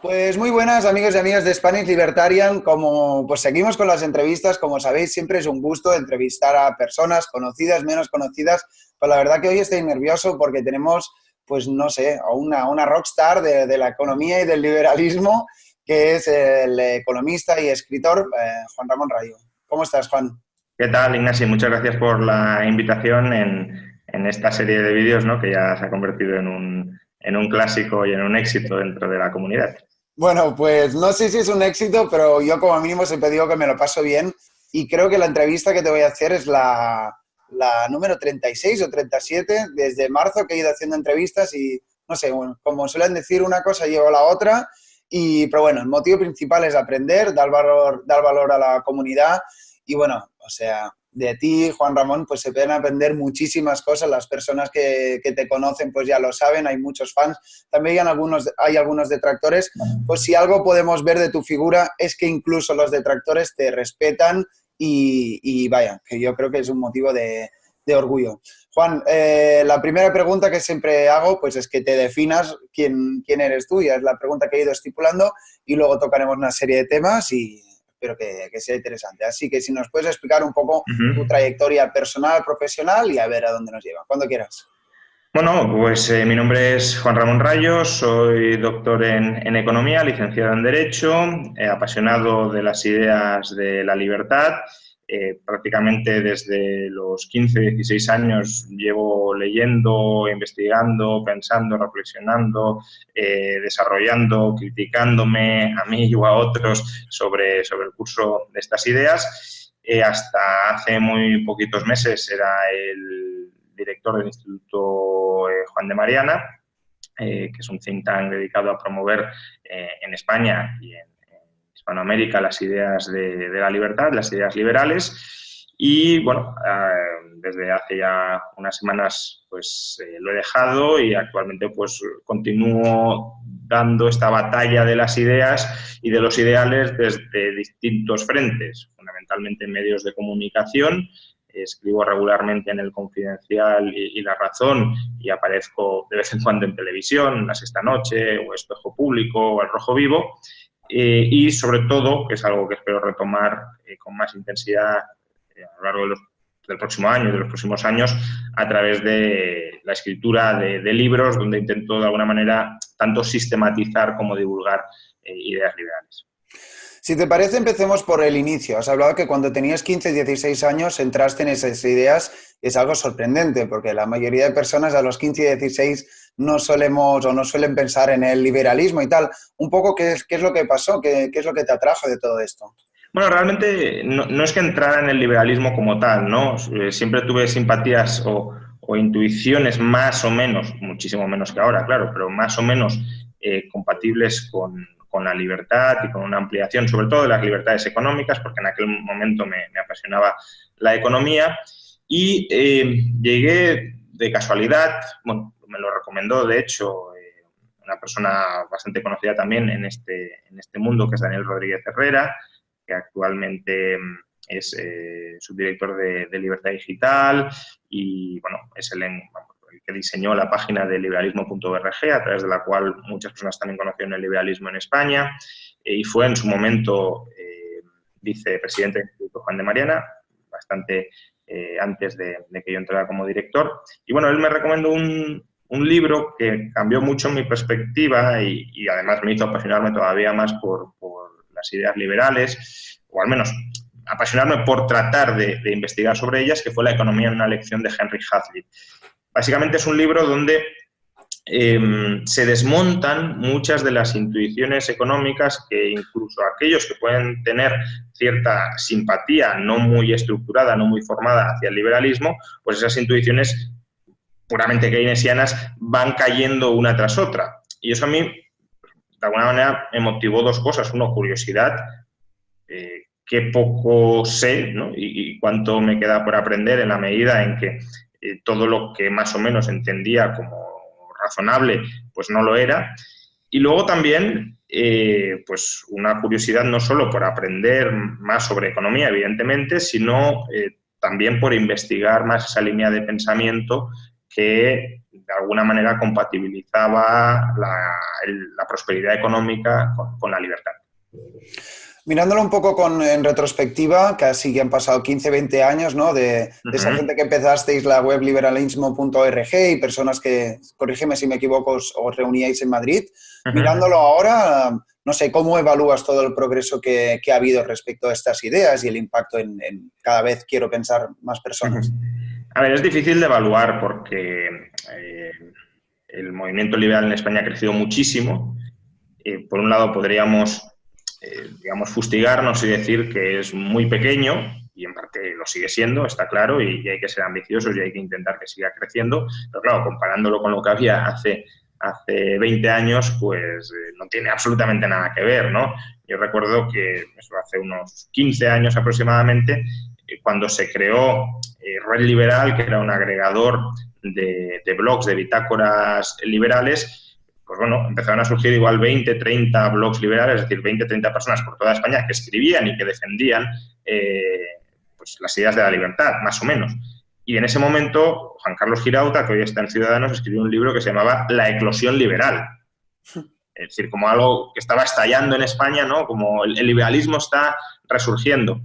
Pues muy buenas amigos y amigas de Spanish Libertarian. Como pues seguimos con las entrevistas, como sabéis, siempre es un gusto entrevistar a personas conocidas, menos conocidas. Pues la verdad que hoy estoy nervioso porque tenemos, pues no sé, a una rockstar de la economía y del liberalismo, que es el economista y escritor Juan Ramón Rayo. ¿Cómo estás, Juan? ¿Qué tal, Ignacio? Muchas gracias por la invitación en esta serie de vídeos, ¿no? Que ya se ha convertido en un clásico y en un éxito dentro de la comunidad. Bueno, pues no sé si es un éxito, pero yo como mínimo siempre digo que me lo paso bien y creo que la entrevista que te voy a hacer es la número 36 o 37 desde marzo que he ido haciendo entrevistas y no sé, bueno, como suelen decir, una cosa lleva a la otra pero bueno, el motivo principal es aprender, dar valor a la comunidad y bueno, o sea, de ti, Juan Ramón, pues se pueden aprender muchísimas cosas. Las personas que te conocen pues ya lo saben, hay muchos fans. También hay algunos detractores. Pues si algo podemos ver de tu figura es que incluso los detractores te respetan y vaya, que yo creo que es un motivo de orgullo. Juan, la primera pregunta que siempre hago pues es que te definas quién eres tú, ya es la pregunta que he ido estipulando y luego tocaremos una serie de temas y espero que sea interesante. Así que si nos puedes explicar un poco tu Ujú. trayectoria personal, profesional y a ver a dónde nos lleva, cuando quieras. Bueno, pues mi nombre es Juan Ramón Rayo, soy doctor en Economía, licenciado en Derecho, apasionado de las ideas de la libertad. Prácticamente desde los 15, 16 años llevo leyendo, investigando, pensando, reflexionando, desarrollando, criticándome a mí o a otros sobre el curso de estas ideas. Hasta hace muy poquitos meses era el director del Instituto Juan de Mariana, que es un think tank dedicado a promover en España y en Hispanoamérica las ideas de la libertad, las ideas liberales. Y bueno, desde hace ya unas semanas pues lo he dejado y actualmente pues continúo dando esta batalla de las ideas y de los ideales desde distintos frentes, fundamentalmente en medios de comunicación. Escribo regularmente en El Confidencial y La Razón y aparezco de vez en cuando en televisión, La Sexta Noche o Espejo Público o El Rojo Vivo. Y sobre todo, que es algo que espero retomar con más intensidad a lo largo del próximo año y de los próximos años, a través de la escritura de libros donde intento de alguna manera tanto sistematizar como divulgar ideas liberales. Si te parece, empecemos por el inicio. Has hablado que cuando tenías 15, 16 años entraste en esas ideas. Es algo sorprendente, porque la mayoría de personas a los 15 y 16 no solemos o no suelen pensar en el liberalismo y tal. Un poco, ¿qué es lo que pasó? ¿Qué es lo que te atrajo de todo esto? Bueno, realmente no es que entrara en el liberalismo como tal, ¿no? Siempre tuve simpatías o intuiciones más o menos, muchísimo menos que ahora, claro, pero más o menos compatibles con la libertad y con una ampliación, sobre todo de las libertades económicas, porque en aquel momento me apasionaba la economía. Y llegué de casualidad, bueno, me lo recomendó, de hecho, una persona bastante conocida también en este mundo, que es Daniel Rodríguez Herrera, que actualmente es subdirector de Libertad Digital y, bueno, es el que diseñó la página de liberalismo.org, a través de la cual muchas personas también conocieron el liberalismo en España, y fue en su momento vicepresidente del Instituto Juan de Mariana, bastante antes de que yo entrara como director. Y bueno, él me recomendó un libro que cambió mucho mi perspectiva y además me hizo apasionarme todavía más por las ideas liberales, o al menos apasionarme por tratar de investigar sobre ellas, que fue La economía en una lección de Henry Hazlitt. Básicamente es un libro donde se desmontan muchas de las intuiciones económicas que incluso aquellos que pueden tener cierta simpatía no muy estructurada, no muy formada hacia el liberalismo, pues esas intuiciones puramente keynesianas van cayendo una tras otra. Y eso a mí, de alguna manera, me motivó dos cosas. Uno, curiosidad, qué poco sé, ¿no? y cuánto me queda por aprender en la medida en que todo lo que más o menos entendía como razonable, pues no lo era. Y luego también, pues una curiosidad no solo por aprender más sobre economía, evidentemente, sino también por investigar más esa línea de pensamiento que de alguna manera compatibilizaba la prosperidad económica con la libertad. Mirándolo un poco en retrospectiva, casi que han pasado 15, 20 años, ¿no? De esa gente que empezasteis la web liberalismo.org y personas que, corrígeme si me equivoco, os reuníais en Madrid. Mirándolo ahora, no sé, ¿cómo evalúas todo el progreso que ha habido respecto a estas ideas y el impacto en cada vez, quiero pensar, más personas? A ver, es difícil de evaluar porque el movimiento liberal en España ha crecido muchísimo. Por un lado, podríamos digamos, fustigarnos y decir que es muy pequeño, y en parte lo sigue siendo, está claro, y hay que ser ambiciosos y hay que intentar que siga creciendo, pero claro, comparándolo con lo que había hace 20 años, pues no tiene absolutamente nada que ver, ¿no? Yo recuerdo que eso hace unos 15 años aproximadamente, cuando se creó Red Liberal, que era un agregador de blogs, de bitácoras liberales, pues bueno, empezaron a surgir igual 20, 30 blogs liberales, es decir, 20, 30 personas por toda España que escribían y que defendían pues las ideas de la libertad, más o menos. Y en ese momento, Juan Carlos Girauta, que hoy está en Ciudadanos, escribió un libro que se llamaba La eclosión liberal. Es decir, como algo que estaba estallando en España, ¿no? Como el liberalismo está resurgiendo.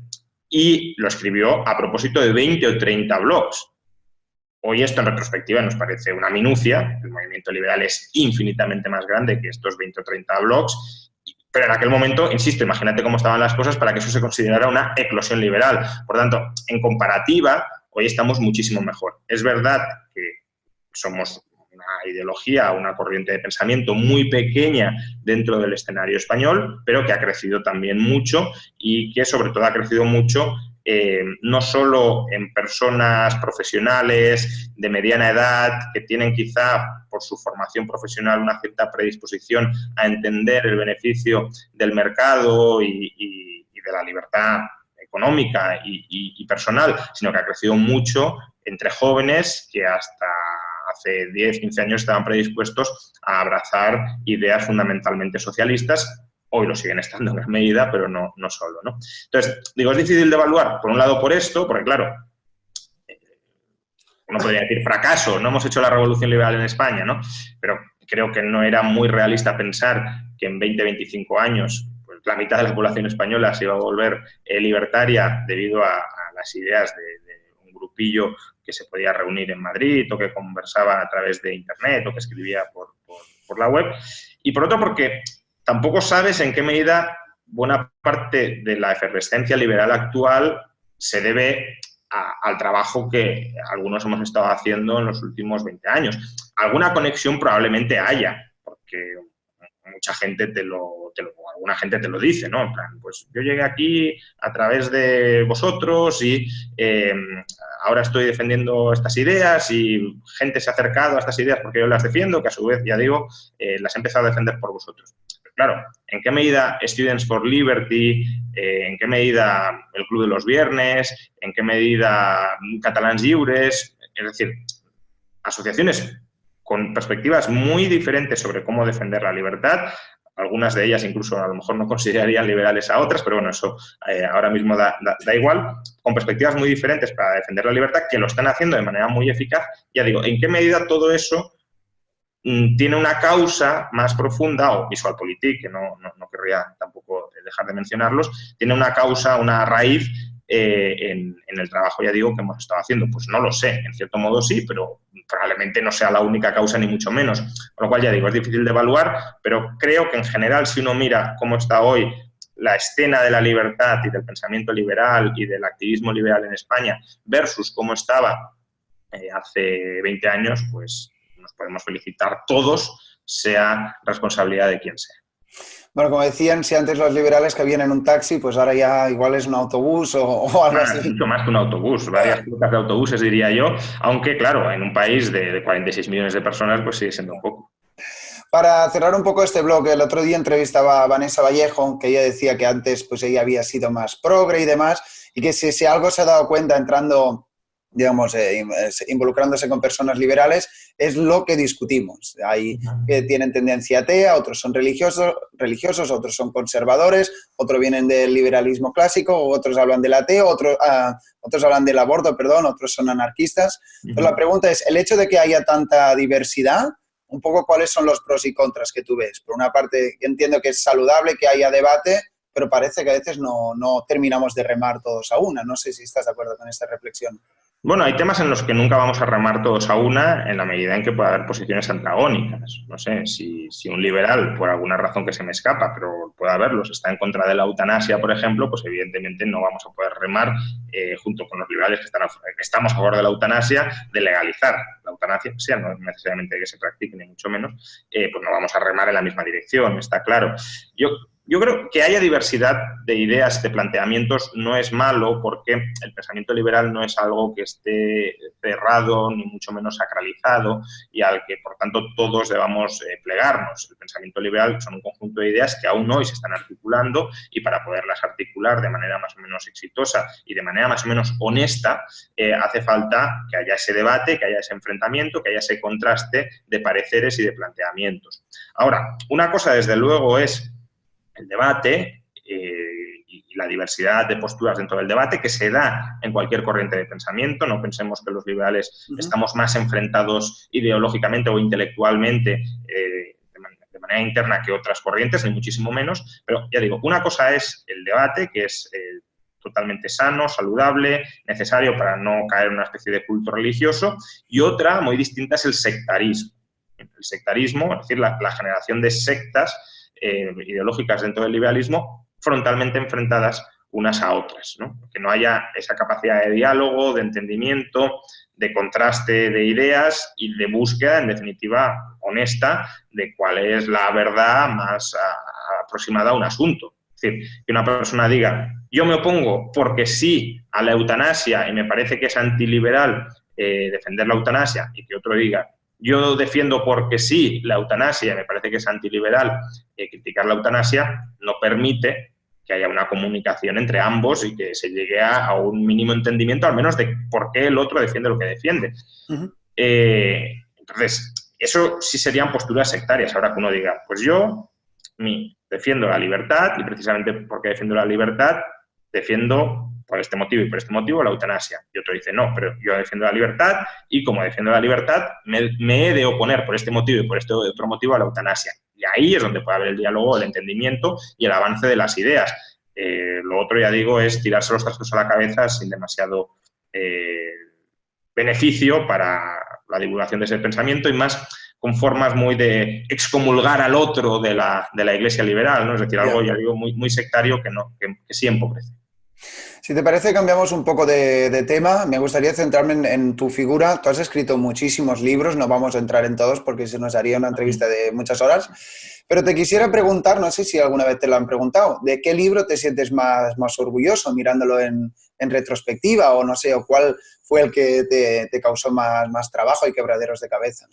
Y lo escribió a propósito de 20 o 30 blogs. Hoy esto en retrospectiva nos parece una minucia, el movimiento liberal es infinitamente más grande que estos 20 o 30 blogs, pero en aquel momento, insisto, imagínate cómo estaban las cosas para que eso se considerara una eclosión liberal. Por tanto, en comparativa, hoy estamos muchísimo mejor. Es verdad que somos una ideología, una corriente de pensamiento muy pequeña dentro del escenario español, pero que ha crecido también mucho y que sobre todo ha crecido mucho no solo en personas profesionales de mediana edad que tienen quizá por su formación profesional una cierta predisposición a entender el beneficio del mercado y de la libertad económica y personal, sino que ha crecido mucho entre jóvenes que hasta hace 10, 15 años estaban predispuestos a abrazar ideas fundamentalmente socialistas. Hoy lo siguen estando en gran medida, pero no solo, ¿no? Entonces, digo, es difícil de evaluar, por un lado por esto, porque claro, uno podría decir fracaso, no hemos hecho la revolución liberal en España, ¿no? Pero creo que no era muy realista pensar que en 20, 25 años pues, la mitad de la población española se iba a volver libertaria debido a las ideas de un grupillo que se podía reunir en Madrid o que conversaba a través de Internet o que escribía por la web. Y por otro, porque tampoco sabes en qué medida buena parte de la efervescencia liberal actual se debe al trabajo que algunos hemos estado haciendo en los últimos 20 años. Alguna conexión probablemente haya, porque mucha gente alguna gente te lo dice, ¿no? En plan, pues yo llegué aquí a través de vosotros y ahora estoy defendiendo estas ideas y gente se ha acercado a estas ideas porque yo las defiendo, que a su vez, ya digo, las he empezado a defender por vosotros. Claro, ¿en qué medida Students for Liberty, en qué medida el Club de los Viernes, en qué medida Catalans Lliures, es decir, asociaciones con perspectivas muy diferentes sobre cómo defender la libertad, algunas de ellas incluso a lo mejor no considerarían liberales a otras, pero bueno, eso ahora mismo da igual, con perspectivas muy diferentes para defender la libertad, que lo están haciendo de manera muy eficaz. Ya digo, ¿en qué medida todo eso tiene una causa más profunda, o VisualPolitik, que no querría tampoco dejar de mencionarlos, tiene una causa, una raíz en el trabajo, ya digo, que hemos estado haciendo? Pues no lo sé, en cierto modo sí, pero probablemente no sea la única causa ni mucho menos. Con lo cual, ya digo, es difícil de evaluar, pero creo que en general, si uno mira cómo está hoy la escena de la libertad y del pensamiento liberal y del activismo liberal en España versus cómo estaba hace 20 años, pues nos podemos felicitar todos, sea responsabilidad de quien sea. Bueno, como decían, si antes los liberales cabían en un taxi, pues ahora ya igual es un autobús o algo así. Mucho más que un autobús, varias flotas de autobuses, diría yo, aunque, claro, en un país de 46 millones de personas, pues sigue siendo un poco. Para cerrar un poco este blog, el otro día entrevistaba a Vanessa Vallejo, que ella decía que antes pues ella había sido más progre y demás, y que si algo se ha dado cuenta entrando digamos, involucrándose con personas liberales, es lo que discutimos. Hay que tienen tendencia atea, otros son religiosos, otros son conservadores, otros vienen del liberalismo clásico, otros hablan del ateo, otros hablan del aborto, perdón, otros son anarquistas. Entonces, la pregunta es, el hecho de que haya tanta diversidad, un poco cuáles son los pros y contras que tú ves. Por una parte, entiendo que es saludable que haya debate, pero parece que a veces no terminamos de remar todos a una. No sé si estás de acuerdo con esta reflexión. Bueno, hay temas en los que nunca vamos a remar todos a una en la medida en que pueda haber posiciones antagónicas. No sé, si un liberal, por alguna razón que se me escapa, pero puede haberlos, está en contra de la eutanasia, por ejemplo, pues evidentemente no vamos a poder remar junto con los liberales que estamos a favor de la eutanasia, de legalizar la eutanasia, o sea, no necesariamente que se practique, ni mucho menos, pues no vamos a remar en la misma dirección, está claro. Yo creo que haya diversidad de ideas, de planteamientos, no es malo porque el pensamiento liberal no es algo que esté cerrado ni mucho menos sacralizado y al que, por tanto, todos debamos plegarnos. El pensamiento liberal son un conjunto de ideas que aún hoy se están articulando y para poderlas articular de manera más o menos exitosa y de manera más o menos honesta, hace falta que haya ese debate, que haya ese enfrentamiento, que haya ese contraste de pareceres y de planteamientos. Ahora, una cosa, desde luego, es el debate y la diversidad de posturas dentro del debate que se da en cualquier corriente de pensamiento. No pensemos que los liberales estamos más enfrentados ideológicamente o intelectualmente de manera interna que otras corrientes, ni muchísimo menos. Pero ya digo, una cosa es el debate, que es totalmente sano, saludable, necesario para no caer en una especie de culto religioso, y otra muy distinta es el sectarismo. El sectarismo, es decir, la generación de sectas ideológicas dentro del liberalismo frontalmente enfrentadas unas a otras, ¿no? Que no haya esa capacidad de diálogo, de entendimiento, de contraste de ideas y de búsqueda, en definitiva, honesta de cuál es la verdad más aproximada a un asunto. Es decir, que una persona diga, yo me opongo porque sí a la eutanasia y me parece que es antiliberal defender la eutanasia, y que otro diga, yo defiendo porque sí la eutanasia, me parece que es antiliberal, criticar la eutanasia no permite que haya una comunicación entre ambos y que se llegue a un mínimo entendimiento, al menos de por qué el otro defiende lo que defiende. Entonces, eso sí serían posturas sectarias. Ahora que uno diga, pues yo defiendo la libertad y precisamente porque defiendo la libertad, defiendo por este motivo y por este motivo la eutanasia. Y otro dice, no, pero yo defiendo la libertad y como defiendo la libertad me he de oponer por este motivo y por este otro motivo a la eutanasia. Y ahí es donde puede haber el diálogo, el entendimiento y el avance de las ideas. Lo otro, ya digo, es tirarse los trastos a la cabeza sin demasiado beneficio para la divulgación de ese pensamiento y más con formas muy de excomulgar al otro de la Iglesia liberal, ¿no? Es decir, algo, ya digo, muy sectario que sí empobrece. Si te parece, cambiamos un poco de tema. Me gustaría centrarme en tu figura. Tú has escrito muchísimos libros, no vamos a entrar en todos porque se nos haría una entrevista de muchas horas, pero te quisiera preguntar, no sé si alguna vez te lo han preguntado, ¿de qué libro te sientes más orgulloso mirándolo en retrospectiva o no sé, o cuál fue el que te causó más trabajo y quebraderos de cabeza?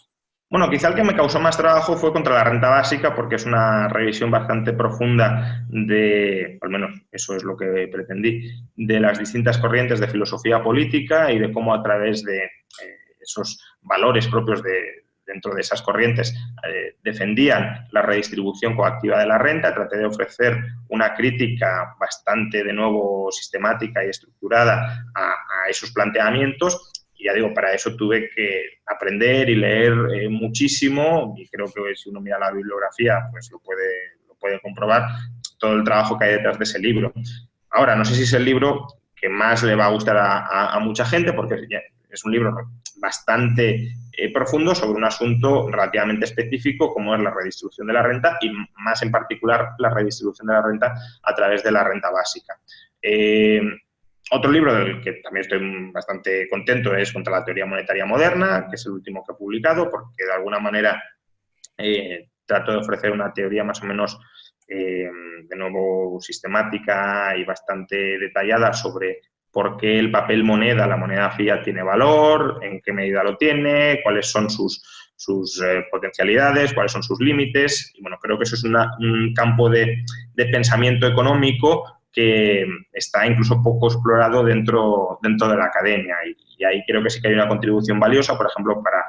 Bueno, quizá el que me causó más trabajo fue Contra la renta básica, porque es una revisión bastante profunda al menos eso es lo que pretendí, de las distintas corrientes de filosofía política y de cómo a través de esos valores propios dentro de esas corrientes defendían la redistribución coactiva de la renta. Traté de ofrecer una crítica bastante, de nuevo, sistemática y estructurada a esos planteamientos. Y ya digo, para eso tuve que aprender y leer muchísimo, y creo que si uno mira la bibliografía, pues lo puede comprobar, todo el trabajo que hay detrás de ese libro. Ahora, no sé si es el libro que más le va a gustar a mucha gente, porque es un libro bastante profundo sobre un asunto relativamente específico, como es la redistribución de la renta, y más en particular la redistribución de la renta a través de la renta básica. Otro libro del que también estoy bastante contento es Contra la teoría monetaria moderna, que es el último que he publicado, porque de alguna manera trato de ofrecer una teoría más o menos, de nuevo, sistemática y bastante detallada sobre por qué el papel moneda, la moneda fiat, tiene valor, en qué medida lo tiene, cuáles son sus potencialidades, cuáles son sus límites. Y bueno, creo que eso es un campo de pensamiento económico que está incluso poco explorado dentro de la academia. Y ahí creo que sí que hay una contribución valiosa, por ejemplo, para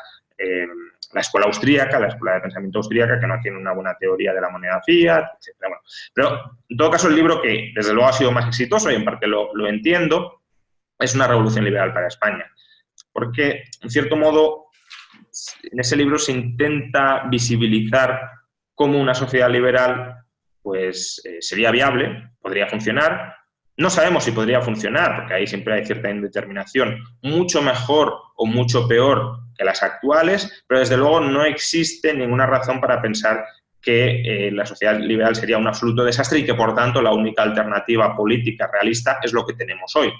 la escuela austríaca, la escuela de pensamiento austríaca, que no tiene una buena teoría de la moneda fiat, etc. Bueno, pero, en todo caso, el libro que, desde luego, ha sido más exitoso, y en parte lo entiendo, es Una revolución liberal para España. Porque, en cierto modo, en ese libro se intenta visibilizar cómo una sociedad liberal pues, sería viable, podría funcionar. No sabemos si podría funcionar, porque ahí siempre hay cierta indeterminación, mucho mejor o mucho peor que las actuales, pero desde luego no existe ninguna razón para pensar que la sociedad liberal sería un absoluto desastre y que, por tanto, la única alternativa política realista es lo que tenemos hoy.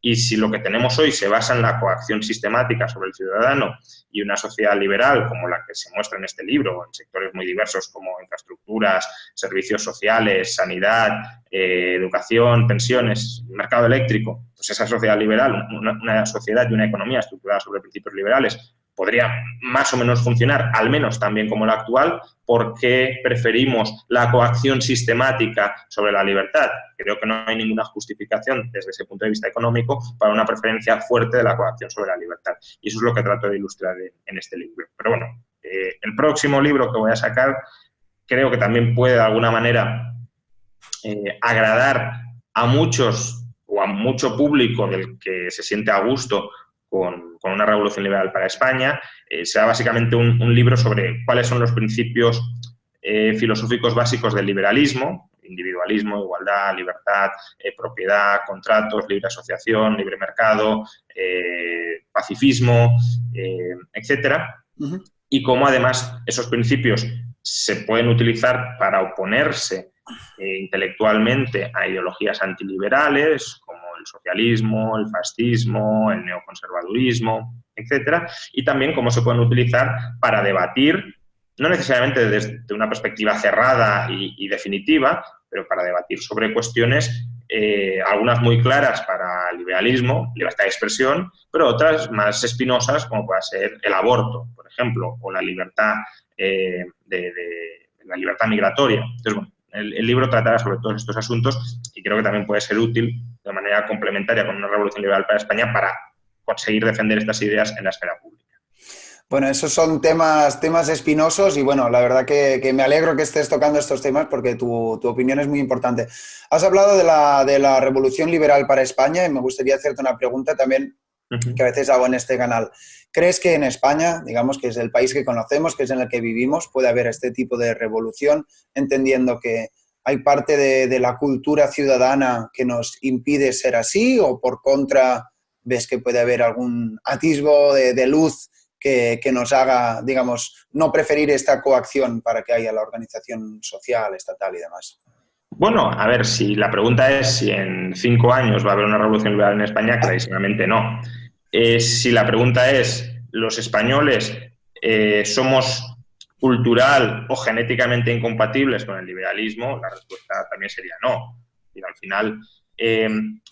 Y si lo que tenemos hoy se basa en la coacción sistemática sobre el ciudadano y una sociedad liberal como la que se muestra en este libro, en sectores muy diversos como infraestructuras, servicios sociales, sanidad, educación, pensiones, mercado eléctrico, pues esa sociedad liberal, una sociedad y una economía estructurada sobre principios liberales, podría más o menos funcionar, al menos tan bien como la actual. ¿Por qué preferimos la coacción sistemática sobre la libertad? Creo que no hay ninguna justificación desde ese punto de vista económico para una preferencia fuerte de la coacción sobre la libertad. Y eso es lo que trato de ilustrar en este libro. Pero bueno, el próximo libro que voy a sacar creo que también puede de alguna manera agradar a muchos o a mucho público del que se siente a gusto con una revolución liberal para España. Será básicamente un libro sobre cuáles son los principios filosóficos básicos del liberalismo: individualismo, igualdad, libertad, propiedad, contratos, libre asociación, libre mercado, pacifismo, etcétera. Uh-huh. Y cómo además esos principios se pueden utilizar para oponerse intelectualmente a ideologías antiliberales como el socialismo, el fascismo, el neoconservadurismo, etcétera, y también cómo se pueden utilizar para debatir, no necesariamente desde una perspectiva cerrada y definitiva, pero para debatir sobre cuestiones, algunas muy claras para el liberalismo, libertad de expresión, pero otras más espinosas, como puede ser el aborto, por ejemplo, o la libertad, la libertad migratoria. Entonces, bueno, el libro tratará sobre todos estos asuntos y creo que también puede ser útil de manera complementaria con una revolución liberal para España para conseguir defender estas ideas en la esfera pública. Bueno, esos son temas espinosos y bueno, la verdad que me alegro que estés tocando estos temas porque tu opinión es muy importante. Has hablado de la revolución liberal para España y me gustaría hacerte una pregunta también que a veces hago en este canal. ¿Crees que en España, digamos que es el país que conocemos, que es en el que vivimos, puede haber este tipo de revolución, entendiendo que hay parte de la cultura ciudadana que nos impide ser así, o por contra ves que puede haber algún atisbo de luz que nos haga, digamos, no preferir esta coacción para que haya la organización social, estatal y demás? Bueno, a ver, si la pregunta es si en 5 años va a haber una revolución liberal en España, clarísimamente no. Si la pregunta es, ¿los españoles somos cultural o genéticamente incompatibles con el liberalismo? La respuesta también sería no. Y al final,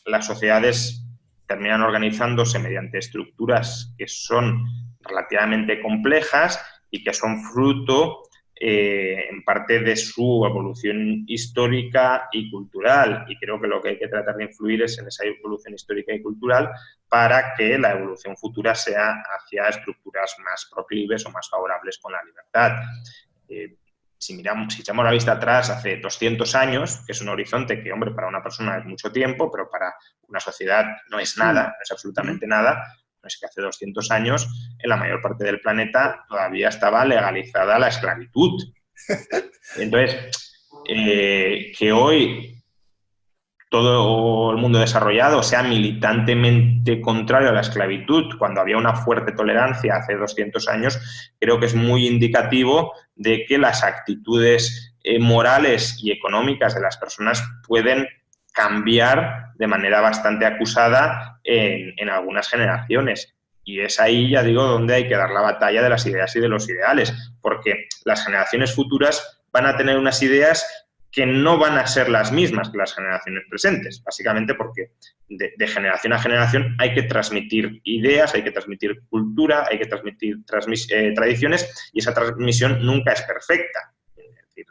las sociedades terminan organizándose mediante estructuras que son relativamente complejas y que son fruto en parte de su evolución histórica y cultural, y creo que lo que hay que tratar de influir es en esa evolución histórica y cultural para que la evolución futura sea hacia estructuras más proclives o más favorables con la libertad. Si echamos la vista atrás hace 200 años, que es un horizonte que, hombre, para una persona es mucho tiempo, pero para una sociedad no es nada, no es absolutamente nada. No es que hace 200 años en la mayor parte del planeta todavía estaba legalizada la esclavitud. Entonces, que hoy todo el mundo desarrollado sea militantemente contrario a la esclavitud, cuando había una fuerte tolerancia hace 200 años, creo que es muy indicativo de que las actitudes morales y económicas de las personas pueden cambiar de manera bastante acusada en algunas generaciones. Y es ahí, ya digo, donde hay que dar la batalla de las ideas y de los ideales, porque las generaciones futuras van a tener unas ideas que no van a ser las mismas que las generaciones presentes, básicamente porque de generación a generación hay que transmitir ideas, hay que transmitir cultura, hay que transmitir tradiciones, y esa transmisión nunca es perfecta. Es decir,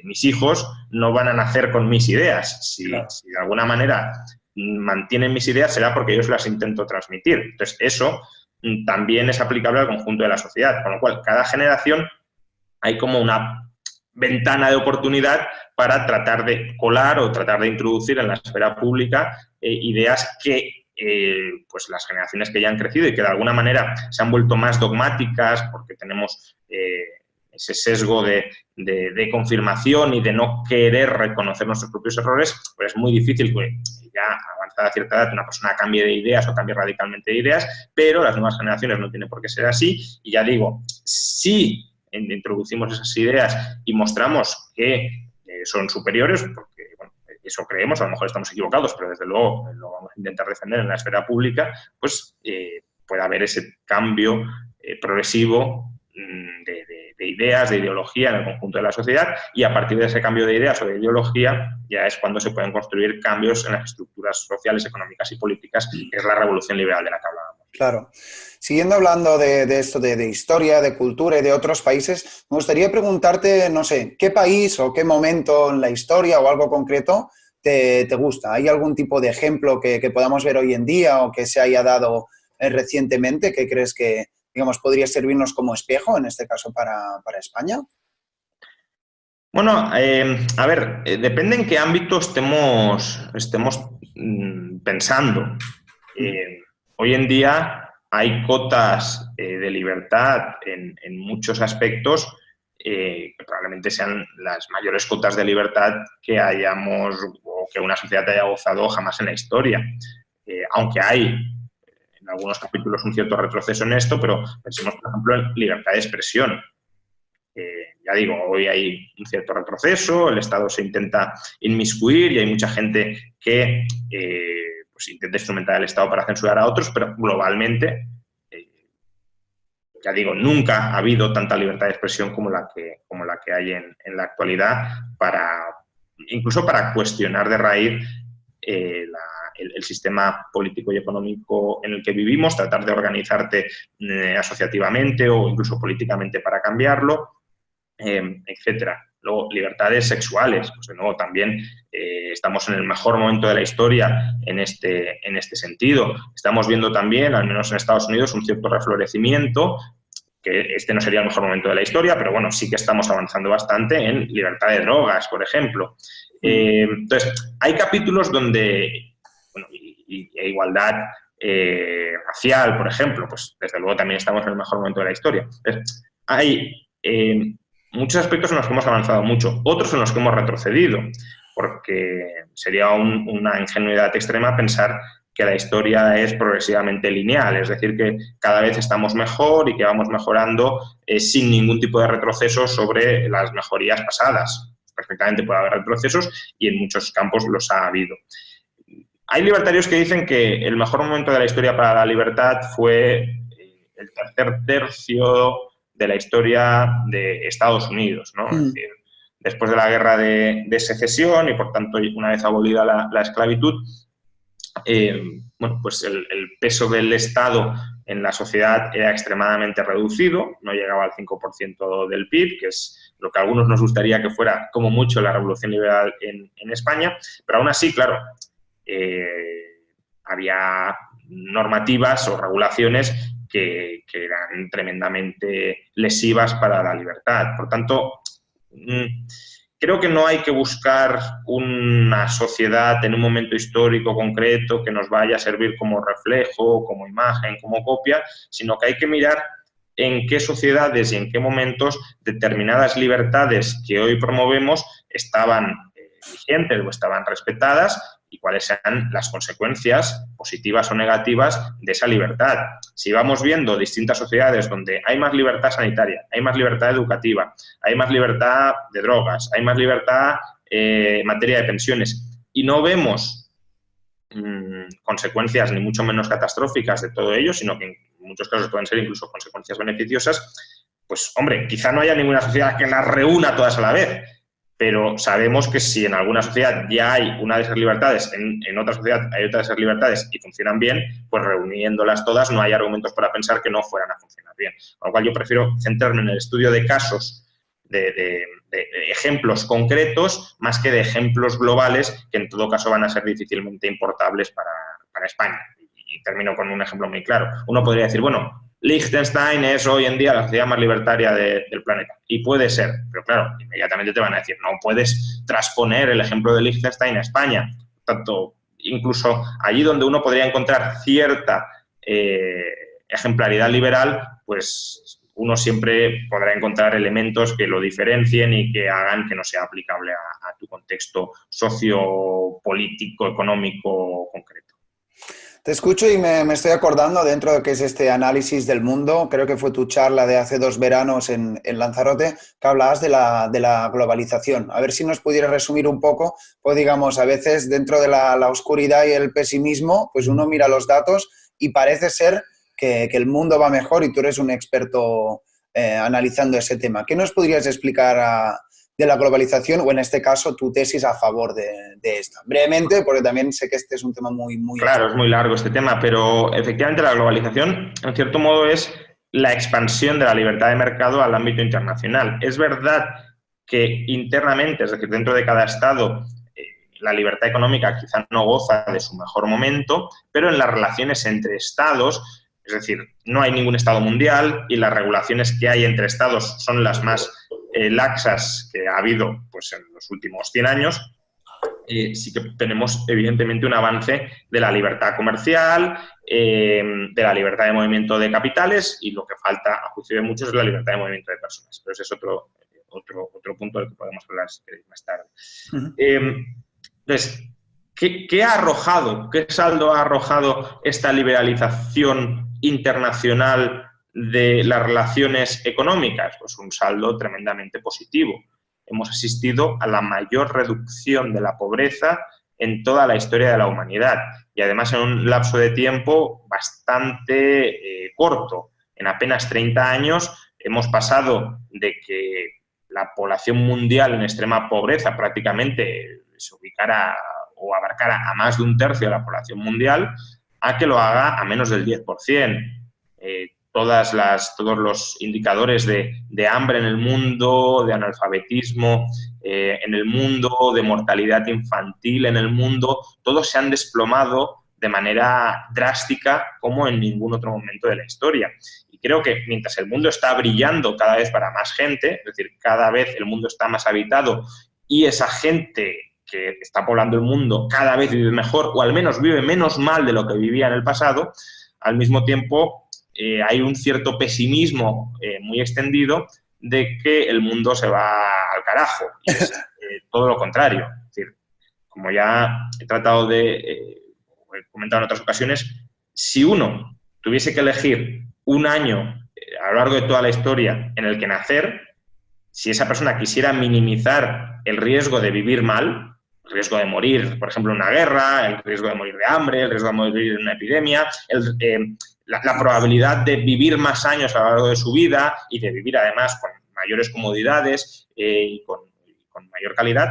mis hijos no van a nacer con mis ideas. Claro. Si de alguna manera mantienen mis ideas, será porque yo las intento transmitir. Entonces, eso también es aplicable al conjunto de la sociedad, con lo cual cada generación hay como una ventana de oportunidad para tratar de colar o tratar de introducir en la esfera pública ideas que pues las generaciones que ya han crecido y que de alguna manera se han vuelto más dogmáticas porque tenemos ese sesgo de confirmación y de no querer reconocer nuestros propios errores, pues es muy difícil que ya avanzada cierta edad una persona cambie de ideas o cambie radicalmente de ideas, pero las nuevas generaciones no tienen por qué ser así. Y ya digo, si introducimos esas ideas y mostramos que son superiores, porque bueno, eso creemos, a lo mejor estamos equivocados, pero desde luego lo vamos a intentar defender en la esfera pública, pues puede haber ese cambio progresivo de ideas, de ideología en el conjunto de la sociedad, y a partir de ese cambio de ideas o de ideología ya es cuando se pueden construir cambios en las estructuras sociales, económicas y políticas, que es la revolución liberal de la que hablábamos. Claro. Siguiendo hablando de esto de historia, de cultura y de otros países, me gustaría preguntarte, no sé, ¿qué país o qué momento en la historia o algo concreto te gusta? ¿Hay algún tipo de ejemplo que podamos ver hoy en día o que se haya dado recientemente que crees que, digamos, podría servirnos como espejo, en este caso para España? Bueno, a ver, depende en qué ámbito estemos pensando. Hoy en día hay cotas de libertad en muchos aspectos que probablemente sean las mayores cotas de libertad que hayamos o que una sociedad haya gozado jamás en la historia. Aunque hay en algunos capítulos un cierto retroceso en esto, pero pensemos, por ejemplo, en libertad de expresión. Ya digo, hoy hay un cierto retroceso, el Estado se intenta inmiscuir y hay mucha gente que pues intenta instrumentar el Estado para censurar a otros, pero globalmente, ya digo, nunca ha habido tanta libertad de expresión como la que hay en la actualidad, incluso para cuestionar de raíz el sistema político y económico en el que vivimos, tratar de organizarte asociativamente o incluso políticamente para cambiarlo, etcétera. Luego, libertades sexuales, pues de nuevo también estamos en el mejor momento de la historia en este sentido. Estamos viendo también, al menos en Estados Unidos, un cierto reflorecimiento, que este no sería el mejor momento de la historia, pero bueno, sí que estamos avanzando bastante en libertad de drogas, por ejemplo. Entonces, hay capítulos donde, bueno, y igualdad racial, por ejemplo, pues desde luego también estamos en el mejor momento de la historia. Entonces, hay muchos aspectos en los que hemos avanzado mucho, otros en los que hemos retrocedido, porque sería una ingenuidad extrema pensar que la historia es progresivamente lineal, es decir, que cada vez estamos mejor y que vamos mejorando sin ningún tipo de retroceso sobre las mejorías pasadas. Perfectamente puede haber retrocesos y en muchos campos los ha habido. Hay libertarios que dicen que el mejor momento de la historia para la libertad fue el tercer tercio de la historia de Estados Unidos, ¿no? Es decir, después de la guerra de secesión y, por tanto, una vez abolida la esclavitud, bueno, pues el peso del Estado en la sociedad era extremadamente reducido, no llegaba al 5% del PIB, que es lo que a algunos nos gustaría que fuera como mucho la revolución liberal en España, pero aún así, claro, había normativas o regulaciones que eran tremendamente lesivas para la libertad. Por tanto, creo que no hay que buscar una sociedad en un momento histórico concreto que nos vaya a servir como reflejo, como imagen, como copia, sino que hay que mirar en qué sociedades y en qué momentos determinadas libertades que hoy promovemos estaban vigentes o estaban respetadas y cuáles sean las consecuencias positivas o negativas de esa libertad. Si vamos viendo distintas sociedades donde hay más libertad sanitaria, hay más libertad educativa, hay más libertad de drogas, hay más libertad en materia de pensiones y no vemos consecuencias ni mucho menos catastróficas de todo ello, sino que en muchos casos pueden ser incluso consecuencias beneficiosas, pues hombre, quizá no haya ninguna sociedad que las reúna todas a la vez. Pero sabemos que si en alguna sociedad ya hay una de esas libertades, en otra sociedad hay otra de esas libertades y funcionan bien, pues reuniéndolas todas no hay argumentos para pensar que no fueran a funcionar bien. Con lo cual yo prefiero centrarme en el estudio de casos de ejemplos concretos más que de ejemplos globales que en todo caso van a ser difícilmente importables para España. Y termino con un ejemplo muy claro. Uno podría decir, bueno, Liechtenstein es hoy en día la sociedad más libertaria del planeta. Y puede ser, pero claro, inmediatamente te van a decir, no puedes transponer el ejemplo de Liechtenstein a España. Por tanto, incluso allí donde uno podría encontrar cierta ejemplaridad liberal, pues uno siempre podrá encontrar elementos que lo diferencien y que hagan que no sea aplicable a tu contexto sociopolítico, económico concreto. Te escucho y me estoy acordando dentro de lo que es este análisis del mundo, creo que fue tu charla de hace 2 veranos en Lanzarote, que hablabas de la globalización. A ver si nos pudieras resumir un poco, pues digamos, a veces dentro de la oscuridad y el pesimismo, pues uno mira los datos y parece ser que el mundo va mejor y tú eres un experto analizando ese tema. ¿Qué nos podrías explicar de la globalización o en este caso tu tesis a favor de esta? Brevemente, porque también sé que este es un tema muy... Claro, es muy largo este tema, pero efectivamente la globalización en cierto modo es la expansión de la libertad de mercado al ámbito internacional. Es verdad que internamente, es decir, dentro de cada estado, la libertad económica quizá no goza de su mejor momento, pero en las relaciones entre estados, es decir, no hay ningún estado mundial y las regulaciones que hay entre estados son las más laxas que ha habido pues, en los últimos 100 años, sí que tenemos evidentemente un avance de la libertad comercial, de la libertad de movimiento de capitales y lo que falta, a juicio de muchos, es la libertad de movimiento de personas. Pero ese es otro punto del que podemos hablar más tarde. Uh-huh. Entonces, ¿qué ha arrojado, qué saldo ha arrojado esta liberalización internacional de las relaciones económicas? Pues un saldo tremendamente positivo. Hemos asistido a la mayor reducción de la pobreza en toda la historia de la humanidad y además en un lapso de tiempo bastante corto. En apenas 30 años hemos pasado de que la población mundial en extrema pobreza prácticamente se ubicara o abarcara a más de 1/3 de la población mundial a que lo haga a menos del 10%. Todos los indicadores de hambre en el mundo, de analfabetismo en el mundo, de mortalidad infantil en el mundo, todos se han desplomado de manera drástica como en ningún otro momento de la historia. Y creo que mientras el mundo está brillando cada vez para más gente, es decir, cada vez el mundo está más habitado y esa gente que está poblando el mundo cada vez vive mejor o al menos vive menos mal de lo que vivía en el pasado, al mismo tiempo hay un cierto pesimismo muy extendido de que el mundo se va al carajo. Y es todo lo contrario. Es decir, como ya he tratado he comentado en otras ocasiones, si uno tuviese que elegir un año a lo largo de toda la historia en el que nacer, si esa persona quisiera minimizar el riesgo de vivir mal, el riesgo de morir, por ejemplo, en una guerra, el riesgo de morir de hambre, el riesgo de morir en una epidemia, la probabilidad de vivir más años a lo largo de su vida y de vivir además con mayores comodidades y con mayor calidad,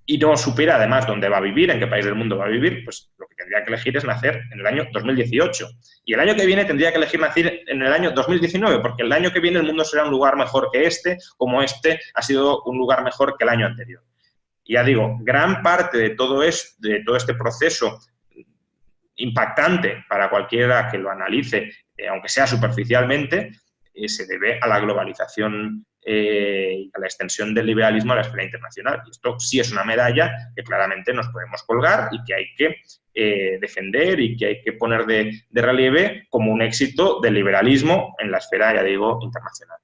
y no supiera además dónde va a vivir, en qué país del mundo va a vivir, pues lo que tendría que elegir es nacer en el año 2018. Y el año que viene tendría que elegir nacer en el año 2019, porque el año que viene el mundo será un lugar mejor que este, como este ha sido un lugar mejor que el año anterior. Y ya digo, gran parte de todo este proceso impactante para cualquiera que lo analice, aunque sea superficialmente, se debe a la globalización y a la extensión del liberalismo a la esfera internacional. Y esto sí es una medalla que claramente nos podemos colgar y que hay que defender y que hay que poner de relieve como un éxito del liberalismo en la esfera, ya digo, internacional.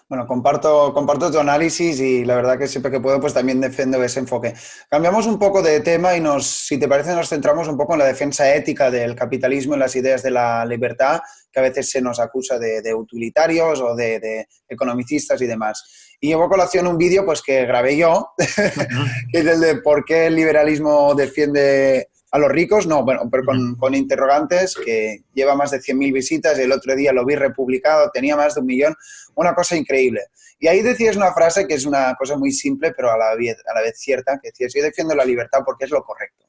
Bueno, comparto tu análisis y la verdad que siempre que puedo pues también defiendo ese enfoque. Cambiamos un poco de tema y si te parece, nos centramos un poco en la defensa ética del capitalismo y las ideas de la libertad, que a veces se nos acusa de utilitarios o de economicistas y demás. Y llevo a colación un vídeo pues, que grabé yo, que es el de por qué el liberalismo defiende a los ricos, no, bueno, pero con interrogantes, que lleva más de 100.000 visitas y el otro día lo vi republicado, tenía más de 1 millón, una cosa increíble. Y ahí decías una frase que es una cosa muy simple, pero a la vez cierta, que decías, yo defiendo la libertad porque es lo correcto.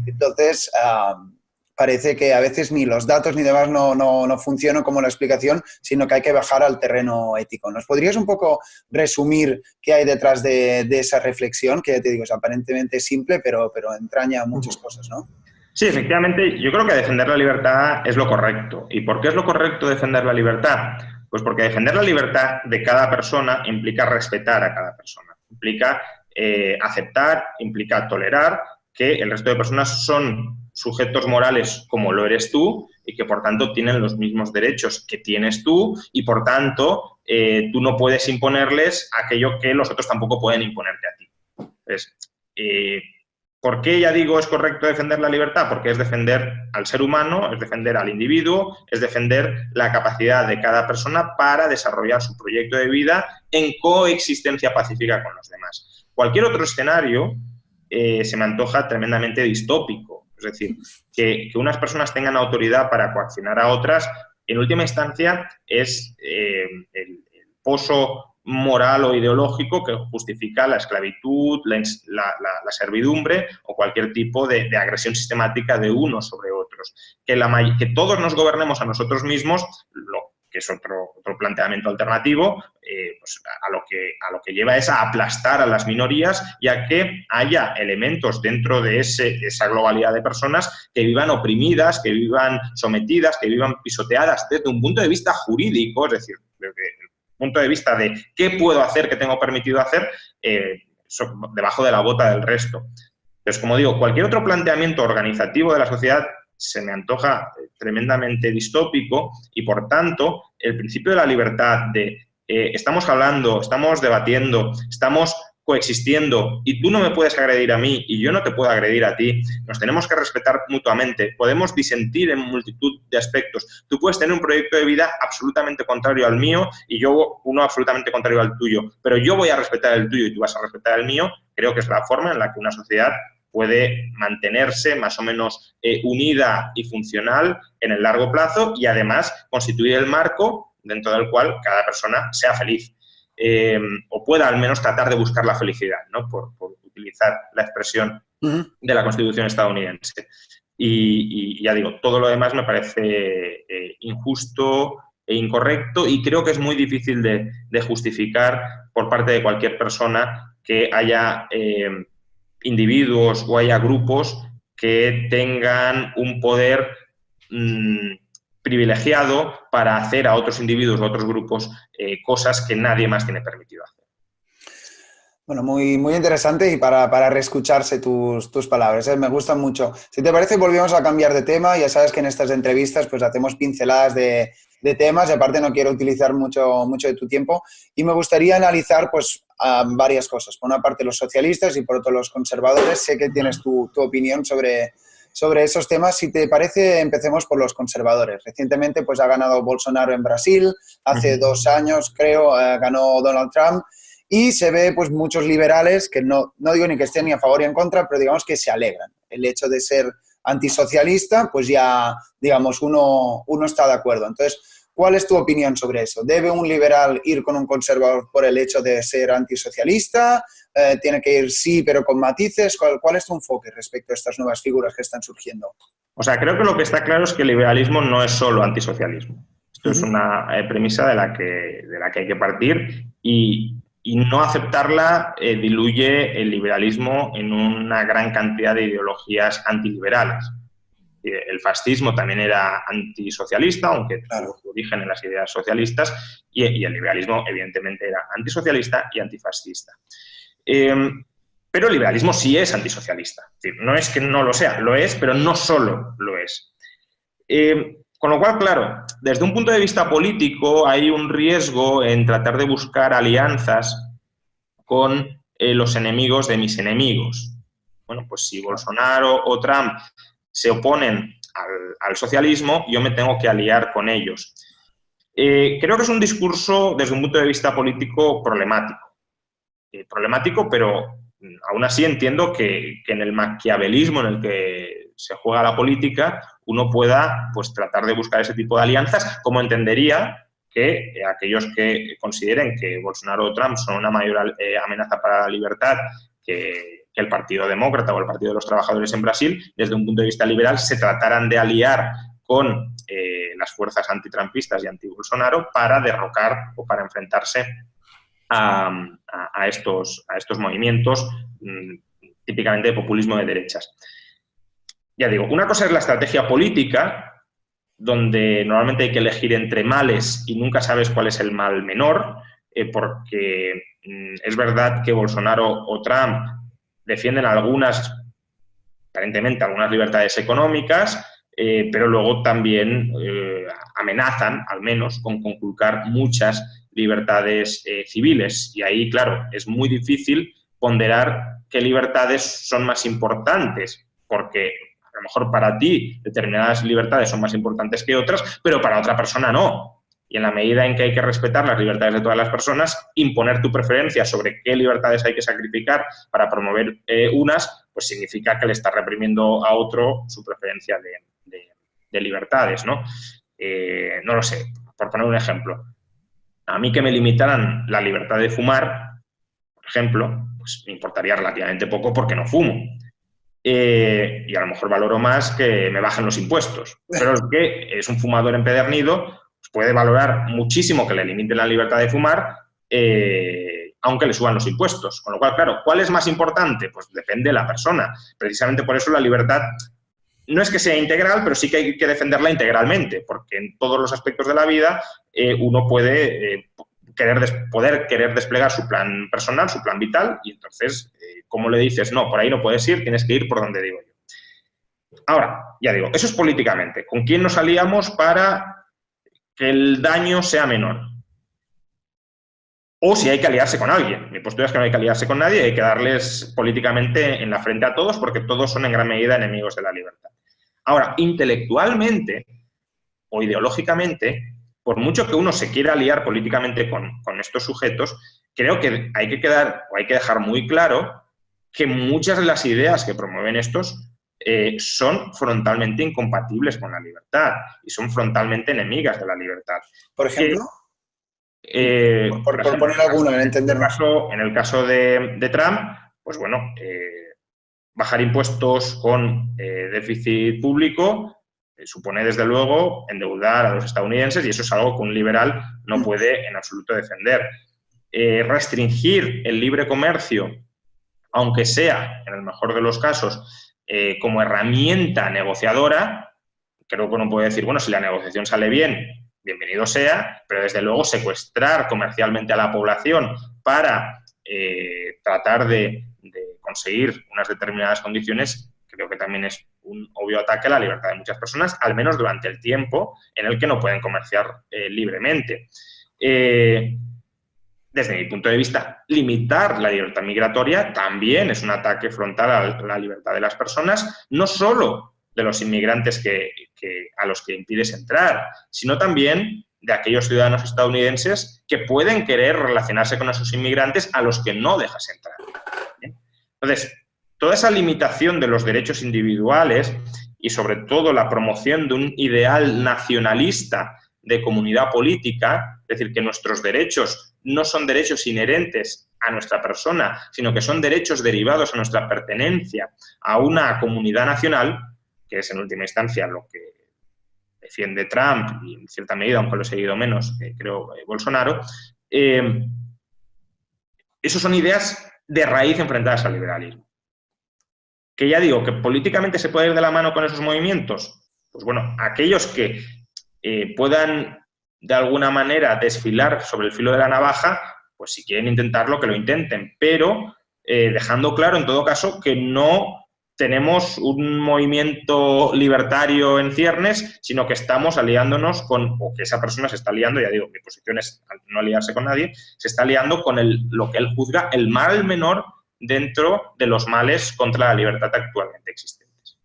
Entonces, parece que a veces ni los datos ni demás no funcionan como la explicación, sino que hay que bajar al terreno ético. ¿Nos podrías un poco resumir qué hay detrás de esa reflexión, que ya te digo, es aparentemente simple, pero entraña muchas cosas, ¿no? Sí, efectivamente, yo creo que defender la libertad es lo correcto. ¿Y por qué es lo correcto defender la libertad? Pues porque defender la libertad de cada persona implica respetar a cada persona, implica aceptar, implica tolerar que el resto de personas son sujetos morales como lo eres tú y que, por tanto, tienen los mismos derechos que tienes tú y, por tanto, tú no puedes imponerles aquello que los otros tampoco pueden imponerte a ti. Entonces, ¿por qué, ya digo, es correcto defender la libertad? Porque es defender al ser humano, es defender al individuo, es defender la capacidad de cada persona para desarrollar su proyecto de vida en coexistencia pacífica con los demás. Cualquier otro escenario se me antoja tremendamente distópico. Es decir, que unas personas tengan autoridad para coaccionar a otras, en última instancia, es el pozo moral o ideológico que justifica la esclavitud, la servidumbre o cualquier tipo de agresión sistemática de unos sobre otros. Que todos nos gobernemos a nosotros mismos, que es otro planteamiento alternativo, pues a lo que lleva es a aplastar a las minorías y a que haya elementos dentro de esa globalidad de personas que vivan oprimidas, que vivan sometidas, que vivan pisoteadas desde un punto de vista jurídico, es decir, desde el punto de vista de qué puedo hacer, qué tengo permitido hacer, debajo de la bota del resto. Entonces, como digo, cualquier otro planteamiento organizativo de la sociedad se me antoja tremendamente distópico y, por tanto, el principio de la libertad de estamos hablando, estamos debatiendo, estamos coexistiendo y tú no me puedes agredir a mí y yo no te puedo agredir a ti, nos tenemos que respetar mutuamente, podemos disentir en multitud de aspectos. Tú puedes tener un proyecto de vida absolutamente contrario al mío y yo uno absolutamente contrario al tuyo, pero yo voy a respetar el tuyo y tú vas a respetar el mío. Creo que es la forma en la que una sociedad puede mantenerse más o menos unida y funcional en el largo plazo y, además, constituir el marco dentro del cual cada persona sea feliz o pueda al menos tratar de buscar la felicidad, ¿no? Por utilizar la expresión de la Constitución estadounidense. Y ya digo, todo lo demás me parece injusto e incorrecto y creo que es muy difícil de justificar por parte de cualquier persona que haya individuos o haya grupos que tengan un poder privilegiado para hacer a otros individuos o a otros grupos cosas que nadie más tiene permitido hacer. Bueno, muy, muy interesante y para reescucharse tus palabras, me gustan mucho. Si te parece, volvemos a cambiar de tema. Ya sabes que en estas entrevistas pues hacemos pinceladas de temas y, aparte, no quiero utilizar mucho de tu tiempo y me gustaría analizar pues varias cosas. Por una parte, los socialistas y por otro, los conservadores. Sé que tienes tu opinión sobre esos temas. Si te parece, empecemos por los conservadores. Recientemente pues ha ganado Bolsonaro en Brasil, hace 2 años creo ganó Donald Trump. Y se ve pues muchos liberales que no digo ni que estén ni a favor ni en contra, pero digamos que se alegran. El hecho de ser antisocialista, pues ya, digamos, uno está de acuerdo. Entonces, ¿cuál es tu opinión sobre eso? ¿Debe un liberal ir con un conservador por el hecho de ser antisocialista? ¿Tiene que ir sí, pero con matices? ¿Cuál es tu enfoque respecto a estas nuevas figuras que están surgiendo? O sea, creo que lo que está claro es que el liberalismo no es solo antisocialismo. Esto es una premisa de la que hay que partir y no aceptarla diluye el liberalismo en una gran cantidad de ideologías antiliberales. El fascismo también era antisocialista, aunque tuvo su origen en las ideas socialistas, y el liberalismo, evidentemente, era antisocialista y antifascista. Pero el liberalismo sí es antisocialista. Es decir, no es que no lo sea, lo es, pero no solo lo es. Con lo cual, claro, desde un punto de vista político hay un riesgo en tratar de buscar alianzas con los enemigos de mis enemigos. Bueno, pues si Bolsonaro o Trump se oponen al socialismo, yo me tengo que aliar con ellos. Creo que es un discurso, desde un punto de vista político, problemático. Problemático, pero aún así entiendo que en el maquiavelismo en el que se juega la política, uno pueda pues tratar de buscar ese tipo de alianzas, como entendería que aquellos que consideren que Bolsonaro o Trump son una mayor amenaza para la libertad que que el Partido Demócrata o el Partido de los Trabajadores en Brasil, desde un punto de vista liberal, se trataran de aliar con las fuerzas antitrampistas y anti-Bolsonaro para derrocar o para enfrentarse a estos movimientos típicamente de populismo de derechas. Ya digo, una cosa es la estrategia política, donde normalmente hay que elegir entre males y nunca sabes cuál es el mal menor, porque es verdad que Bolsonaro o Trump defienden aparentemente algunas libertades económicas, pero luego también amenazan, al menos, con conculcar muchas libertades civiles. Y ahí, claro, es muy difícil ponderar qué libertades son más importantes, porque a lo mejor para ti determinadas libertades son más importantes que otras, pero para otra persona no. Y en la medida en que hay que respetar las libertades de todas las personas, imponer tu preferencia sobre qué libertades hay que sacrificar para promover unas, pues significa que le estás reprimiendo a otro su preferencia de libertades, ¿no? No lo sé, por poner un ejemplo. A mí que me limitaran la libertad de fumar, por ejemplo, pues me importaría relativamente poco porque no fumo. Y a lo mejor valoro más que me bajen los impuestos. Pero el que es un fumador empedernido pues puede valorar muchísimo que le limiten la libertad de fumar, aunque le suban los impuestos. Con lo cual, claro, ¿cuál es más importante? Pues depende de la persona. Precisamente por eso la libertad no es que sea integral, pero sí que hay que defenderla integralmente, porque en todos los aspectos de la vida uno puede poder querer desplegar su plan personal, su plan vital, y entonces, ¿cómo le dices? No, por ahí no puedes ir, tienes que ir por donde digo yo. Ahora, ya digo, eso es políticamente. ¿Con quién nos alíamos para que el daño sea menor? O si hay que aliarse con alguien. Mi postura es que no hay que aliarse con nadie, hay que darles políticamente en la frente a todos, porque todos son en gran medida enemigos de la libertad. Ahora, intelectualmente o ideológicamente, por mucho que uno se quiera aliar políticamente con estos sujetos, creo que hay que dejar muy claro que muchas de las ideas que promueven estos son frontalmente incompatibles con la libertad y son frontalmente enemigas de la libertad. Por ejemplo, por ejemplo, poner alguno, en entender más. En el caso de Trump, pues bueno, bajar impuestos con déficit público supone, desde luego, endeudar a los estadounidenses, y eso es algo que un liberal no puede en absoluto defender. Restringir el libre comercio, aunque sea, en el mejor de los casos, como herramienta negociadora, creo que uno puede decir, bueno, si la negociación sale bien, bienvenido sea, pero desde luego secuestrar comercialmente a la población para tratar de conseguir unas determinadas condiciones, creo que también es un obvio ataque a la libertad de muchas personas, al menos durante el tiempo en el que no pueden comerciar libremente. Desde mi punto de vista, limitar la libertad migratoria también es un ataque frontal a la libertad de las personas, no solo de los inmigrantes a los que impides entrar, sino también de aquellos ciudadanos estadounidenses que pueden querer relacionarse con esos inmigrantes a los que no dejas entrar. ¿Bien? Entonces, toda esa limitación de los derechos individuales y, sobre todo, la promoción de un ideal nacionalista de comunidad política, es decir, que nuestros derechos no son derechos inherentes a nuestra persona, sino que son derechos derivados a nuestra pertenencia a una comunidad nacional, que es en última instancia lo que defiende Trump y en cierta medida, aunque lo he seguido menos, creo, Bolsonaro. Esos son ideas de raíz enfrentadas al liberalismo. Que ya digo, que políticamente se puede ir de la mano con esos movimientos. Pues bueno, aquellos que puedan de alguna manera desfilar sobre el filo de la navaja, pues si quieren intentarlo, que lo intenten, pero dejando claro en todo caso que no tenemos un movimiento libertario en ciernes, sino que estamos aliándonos o que esa persona se está aliando, ya digo, mi posición es no aliarse con nadie, se está aliando con lo que él juzga el mal menor dentro de los males contra la libertad actualmente existentes.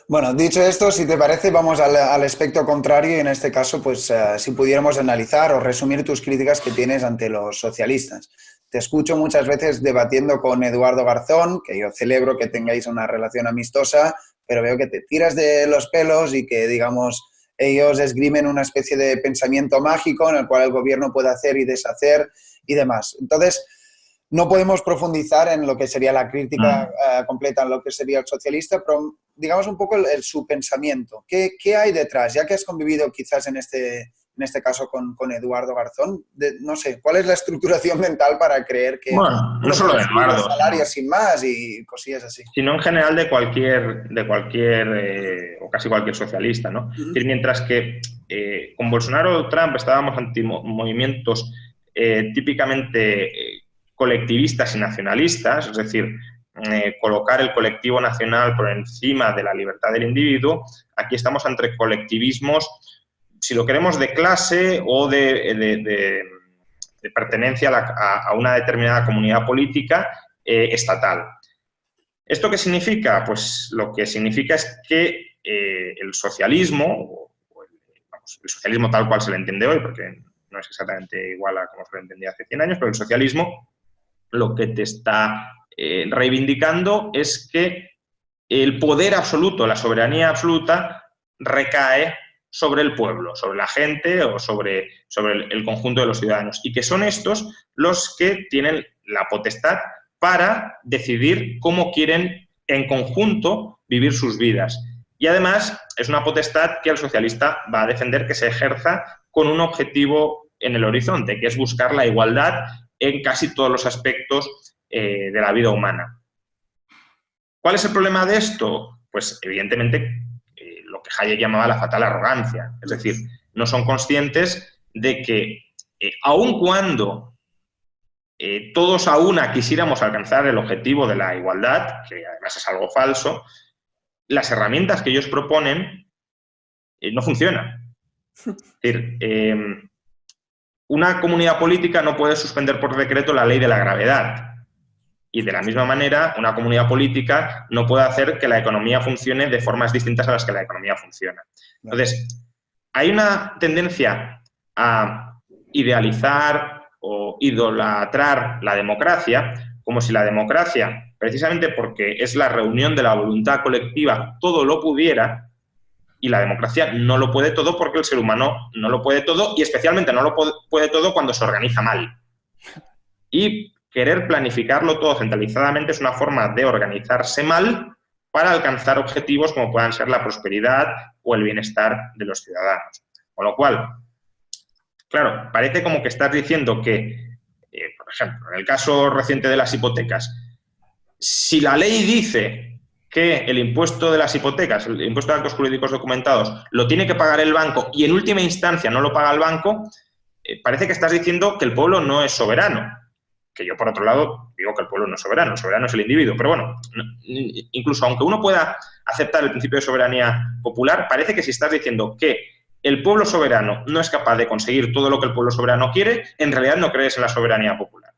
Bueno, dicho esto, si te parece, vamos al aspecto contrario y en este caso, pues si pudiéramos analizar o resumir tus críticas que tienes ante los socialistas. Te escucho muchas veces debatiendo con Eduardo Garzón, que yo celebro que tengáis una relación amistosa, pero veo que te tiras de los pelos y que, digamos, ellos esgrimen una especie de pensamiento mágico en el cual el gobierno puede hacer y deshacer y demás. Entonces, no podemos profundizar en lo que sería la crítica completa, en lo que sería el socialista, pero digamos un poco su pensamiento. ¿Qué hay detrás? Ya que has convivido quizás en este caso con Eduardo Garzón, no sé, ¿cuál es la estructuración mental para creer que Bueno, no uno solo puede de subir los Eduardo, salarios sin más y cosillas así? sino en general de cualquier o casi cualquier socialista, ¿no? Es decir, mientras que con Bolsonaro o Trump estábamos ante movimientos típicamente colectivistas y nacionalistas, es decir, colocar el colectivo nacional por encima de la libertad del individuo, aquí estamos entre colectivismos, si lo queremos, de clase o de pertenencia a una determinada comunidad política estatal. ¿Esto qué significa? Pues lo que significa es que el socialismo, el socialismo tal cual se le entiende hoy, porque no es exactamente igual a como se le entendía hace 100 años, pero el socialismo lo que te está reivindicando es que el poder absoluto, la soberanía absoluta, recae sobre el pueblo, sobre la gente o sobre el conjunto de los ciudadanos, y que son estos los que tienen la potestad para decidir cómo quieren en conjunto vivir sus vidas. Y además es una potestad que el socialista va a defender que se ejerza con un objetivo en el horizonte, que es buscar la igualdad en casi todos los aspectos de la vida humana. ¿Cuál es el problema de esto? Pues evidentemente lo que Hayek llamaba la fatal arrogancia. Es decir, no son conscientes de que aun cuando todos a una quisiéramos alcanzar el objetivo de la igualdad, que además es algo falso, las herramientas que ellos proponen no funcionan. Es decir, una comunidad política no puede suspender por decreto la ley de la gravedad. Y de la misma manera, una comunidad política no puede hacer que la economía funcione de formas distintas a las que la economía funciona. Entonces, hay una tendencia a idealizar o idolatrar la democracia, como si la democracia, precisamente porque es la reunión de la voluntad colectiva, todo lo pudiera, y la democracia no lo puede todo porque el ser humano no lo puede todo, y especialmente no lo puede todo cuando se organiza mal. Y querer planificarlo todo centralizadamente es una forma de organizarse mal para alcanzar objetivos como puedan ser la prosperidad o el bienestar de los ciudadanos. Con lo cual, claro, parece como que estás diciendo que, por ejemplo, en el caso reciente de las hipotecas, si la ley dice que el impuesto de las hipotecas, el impuesto de actos jurídicos documentados, lo tiene que pagar el banco y en última instancia no lo paga el banco, parece que estás diciendo que el pueblo no es soberano. Que yo, por otro lado, digo que el pueblo no es soberano es el individuo. Pero bueno, incluso aunque uno pueda aceptar el principio de soberanía popular, parece que si estás diciendo que el pueblo soberano no es capaz de conseguir todo lo que el pueblo soberano quiere, en realidad no crees en la soberanía popular.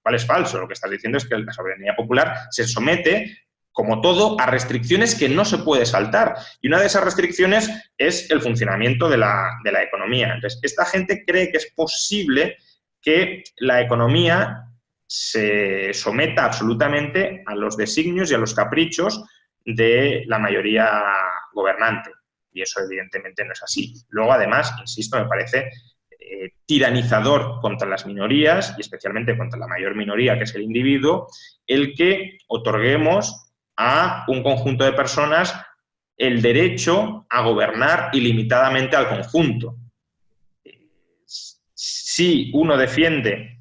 ¿Cuál es falso? Lo que estás diciendo es que la soberanía popular se somete, como todo, a restricciones que no se puede saltar. Y una de esas restricciones es el funcionamiento de la economía. Entonces, esta gente cree que es posible que la economía se someta absolutamente a los designios y a los caprichos de la mayoría gobernante. Y eso evidentemente no es así. Luego, además, insisto, me parece tiranizador contra las minorías y especialmente contra la mayor minoría, que es el individuo, el que otorguemos a un conjunto de personas el derecho a gobernar ilimitadamente al conjunto. Si uno defiende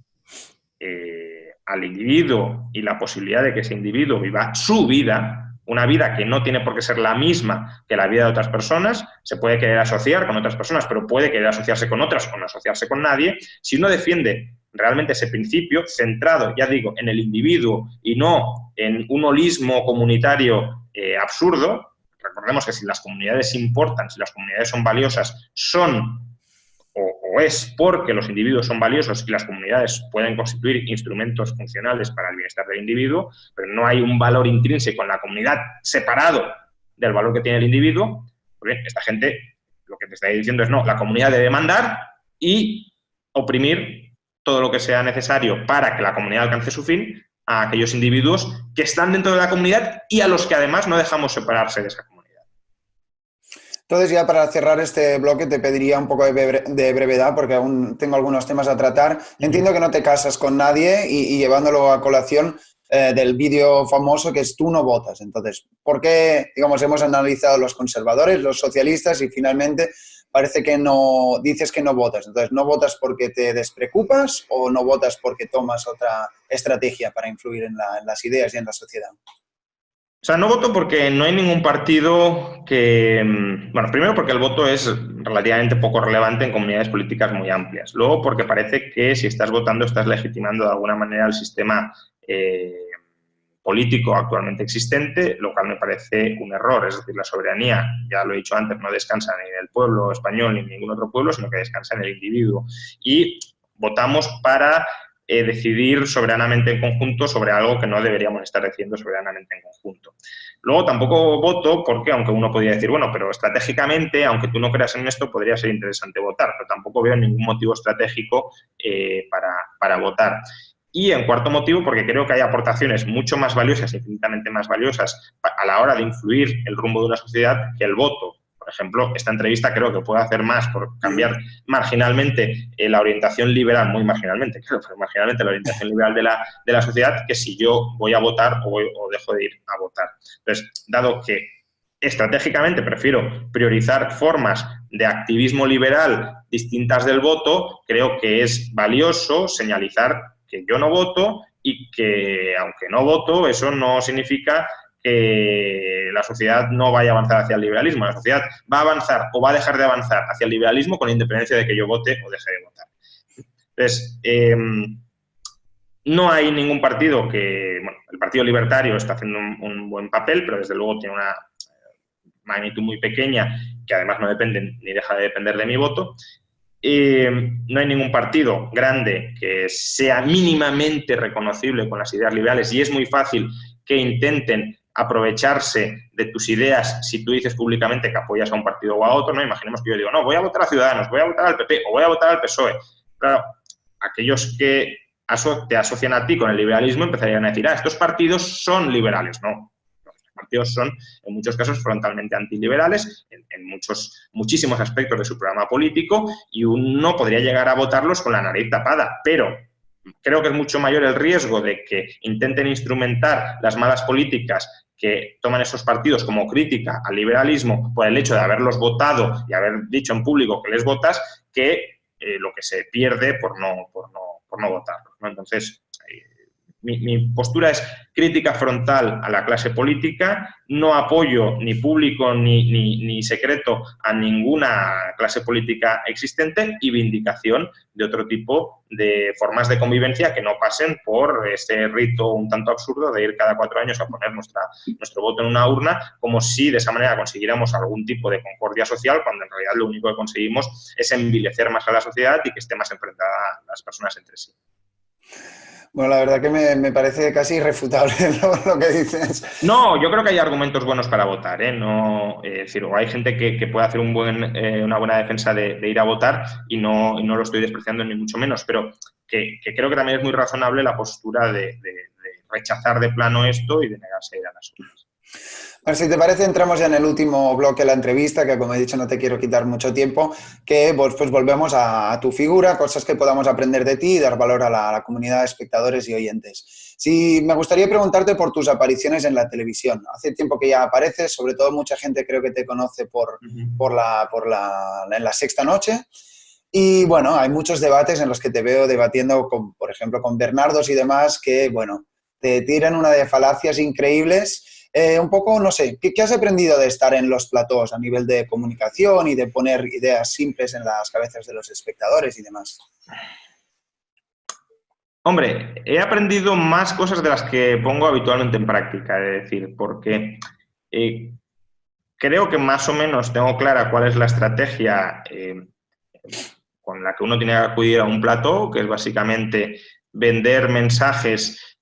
al individuo y la posibilidad de que ese individuo viva su vida, una vida que no tiene por qué ser la misma que la vida de otras personas, se puede querer asociar con otras personas, pero puede querer asociarse con otras o no asociarse con nadie. Si uno defiende realmente ese principio, centrado, ya digo, en el individuo y no en un holismo comunitario absurdo, recordemos que si las comunidades importan, si las comunidades son valiosas, o es porque los individuos son valiosos y las comunidades pueden constituir instrumentos funcionales para el bienestar del individuo, pero no hay un valor intrínseco en la comunidad separado del valor que tiene el individuo. Pues bien, esta gente lo que te está diciendo es no, la comunidad debe mandar y oprimir todo lo que sea necesario para que la comunidad alcance su fin a aquellos individuos que están dentro de la comunidad y a los que además no dejamos separarse de esa comunidad. Entonces, ya para cerrar este bloque, te pediría un poco de brevedad, porque aún tengo algunos temas a tratar. Entiendo que no te casas con nadie y llevándolo a colación del vídeo famoso que es tú no votas. Entonces, ¿por qué, digamos, hemos analizado los conservadores, los socialistas y finalmente parece que no dices que no votas? Entonces, ¿no votas porque te despreocupas o no votas porque tomas otra estrategia para influir en las ideas y en la sociedad? O sea, no voto porque no hay ningún partido que... Bueno, primero porque el voto es relativamente poco relevante en comunidades políticas muy amplias. Luego porque parece que si estás votando estás legitimando de alguna manera el sistema político actualmente existente, lo cual me parece un error. Es decir, la soberanía, ya lo he dicho antes, no descansa ni en el pueblo español ni en ningún otro pueblo, sino que descansa en el individuo. Y votamos para decidir soberanamente en conjunto sobre algo que no deberíamos estar decidiendo soberanamente en conjunto. Luego tampoco voto porque, aunque uno podría decir, bueno, pero estratégicamente, aunque tú no creas en esto, podría ser interesante votar, pero tampoco veo ningún motivo estratégico para votar. Y en cuarto motivo, porque creo que hay aportaciones mucho más valiosas, infinitamente más valiosas, a la hora de influir el rumbo de una sociedad que el voto. Por ejemplo, esta entrevista creo que puede hacer más por cambiar marginalmente la orientación liberal, muy marginalmente, claro, pero marginalmente la orientación liberal de la sociedad, que si yo voy a votar o dejo de ir a votar. Entonces, dado que estratégicamente prefiero priorizar formas de activismo liberal distintas del voto, creo que es valioso señalizar que yo no voto y que, aunque no voto, eso no significa que la sociedad no vaya a avanzar hacia el liberalismo. La sociedad va a avanzar o va a dejar de avanzar hacia el liberalismo con independencia de que yo vote o deje de votar. Entonces, no hay ningún partido que... Bueno, el Partido Libertario está haciendo un buen papel, pero desde luego tiene una magnitud muy pequeña que además no depende ni deja de depender de mi voto. No hay ningún partido grande que sea mínimamente reconocible con las ideas liberales y es muy fácil que intenten aprovecharse de tus ideas si tú dices públicamente que apoyas a un partido o a otro, ¿no? Imaginemos que yo digo, no, voy a votar a Ciudadanos, voy a votar al PP o voy a votar al PSOE. Claro, aquellos que te asocian a ti con el liberalismo empezarían a decir, estos partidos son liberales. No, los partidos son en muchos casos frontalmente antiliberales, en muchísimos aspectos de su programa político, y uno podría llegar a votarlos con la nariz tapada, pero creo que es mucho mayor el riesgo de que intenten instrumentar las malas políticas que toman esos partidos como crítica al liberalismo por el hecho de haberlos votado y haber dicho en público que les votas, que lo que se pierde por no votarlos, ¿no? Entonces, mi postura es crítica frontal a la clase política, no apoyo ni público ni secreto a ninguna clase política existente y vindicación de otro tipo de formas de convivencia que no pasen por este rito un tanto absurdo de ir cada 4 años a poner nuestro voto en una urna, como si de esa manera consiguiéramos algún tipo de concordia social, cuando en realidad lo único que conseguimos es envilecer más a la sociedad y que esté más enfrentada las personas entre sí. Bueno, la verdad que me parece casi irrefutable lo que dices. No, yo creo que hay argumentos buenos para votar, ¿eh? No, es decir, o hay gente que puede hacer una buena defensa de ir a votar y no lo estoy despreciando ni mucho menos, pero que creo que también es muy razonable la postura de rechazar de plano esto y de negarse a ir a las urnas. Bueno, si te parece, entramos ya en el último bloque de la entrevista, que como he dicho no te quiero quitar mucho tiempo, que pues volvemos a tu figura, cosas que podamos aprender de ti y dar valor a la comunidad de espectadores y oyentes. Sí, me gustaría preguntarte por tus apariciones en la televisión. Hace tiempo que ya apareces, sobre todo mucha gente creo que te conoce en La Sexta Noche. Y bueno, hay muchos debates en los que te veo debatiendo, por ejemplo, con Bernardos y demás, que bueno, te tiran una de falacias increíbles. Un poco, no sé, ¿qué has aprendido de estar en los platós a nivel de comunicación y de poner ideas simples en las cabezas de los espectadores y demás? Hombre, he aprendido más cosas de las que pongo habitualmente en práctica, es decir, porque creo que más o menos tengo clara cuál es la estrategia con la que uno tiene que acudir a un plató, que es básicamente vender mensajes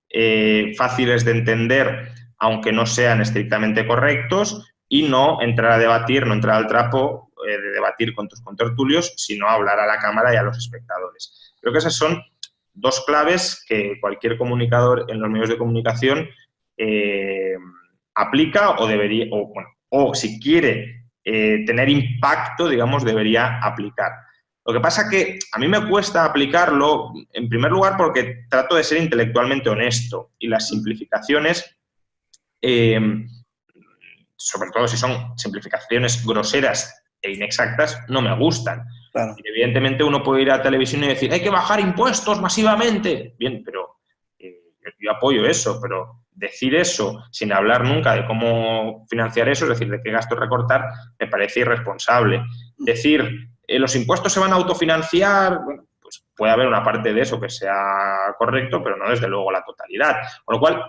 fáciles de entender, aunque no sean estrictamente correctos, y no entrar a debatir, no entrar al trapo de debatir con tus contertulios, sino hablar a la cámara y a los espectadores. Creo que esas son 2 claves que cualquier comunicador en los medios de comunicación aplica o debería, o si quiere tener impacto, digamos, debería aplicar. Lo que pasa que a mí me cuesta aplicarlo, en primer lugar, porque trato de ser intelectualmente honesto y las simplificaciones, sobre todo si son simplificaciones groseras e inexactas, no me gustan. Claro. Evidentemente uno puede ir a televisión y decir, hay que bajar impuestos masivamente. Bien, pero yo apoyo eso, pero decir eso sin hablar nunca de cómo financiar eso, es decir, de qué gastos recortar, me parece irresponsable. Decir, los impuestos se van a autofinanciar, bueno, pues puede haber una parte de eso que sea correcto, pero no desde luego la totalidad. Con lo cual,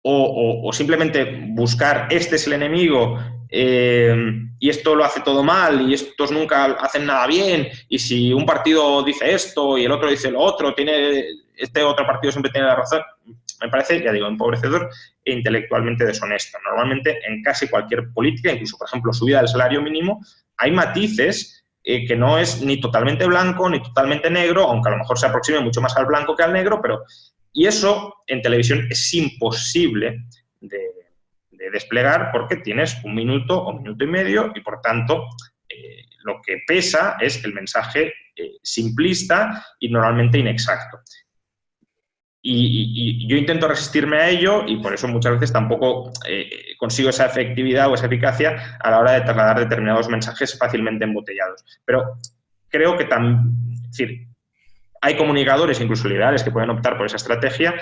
o simplemente buscar este es el enemigo y esto lo hace todo mal y estos nunca hacen nada bien y si un partido dice esto y el otro dice lo otro, este otro partido siempre tiene la razón, me parece, ya digo, empobrecedor e intelectualmente deshonesto. Normalmente en casi cualquier política, incluso por ejemplo subida del salario mínimo, hay matices que no es ni totalmente blanco ni totalmente negro, aunque a lo mejor se aproxime mucho más al blanco que al negro, y eso en televisión es imposible de desplegar porque tienes 1 minuto o 1 minuto y medio y, por tanto, lo que pesa es el mensaje simplista y normalmente inexacto. Y yo intento resistirme a ello y por eso muchas veces tampoco consigo esa efectividad o esa eficacia a la hora de trasladar determinados mensajes fácilmente embotellados. Pero creo que es decir, hay comunicadores, incluso liberales, que pueden optar por esa estrategia.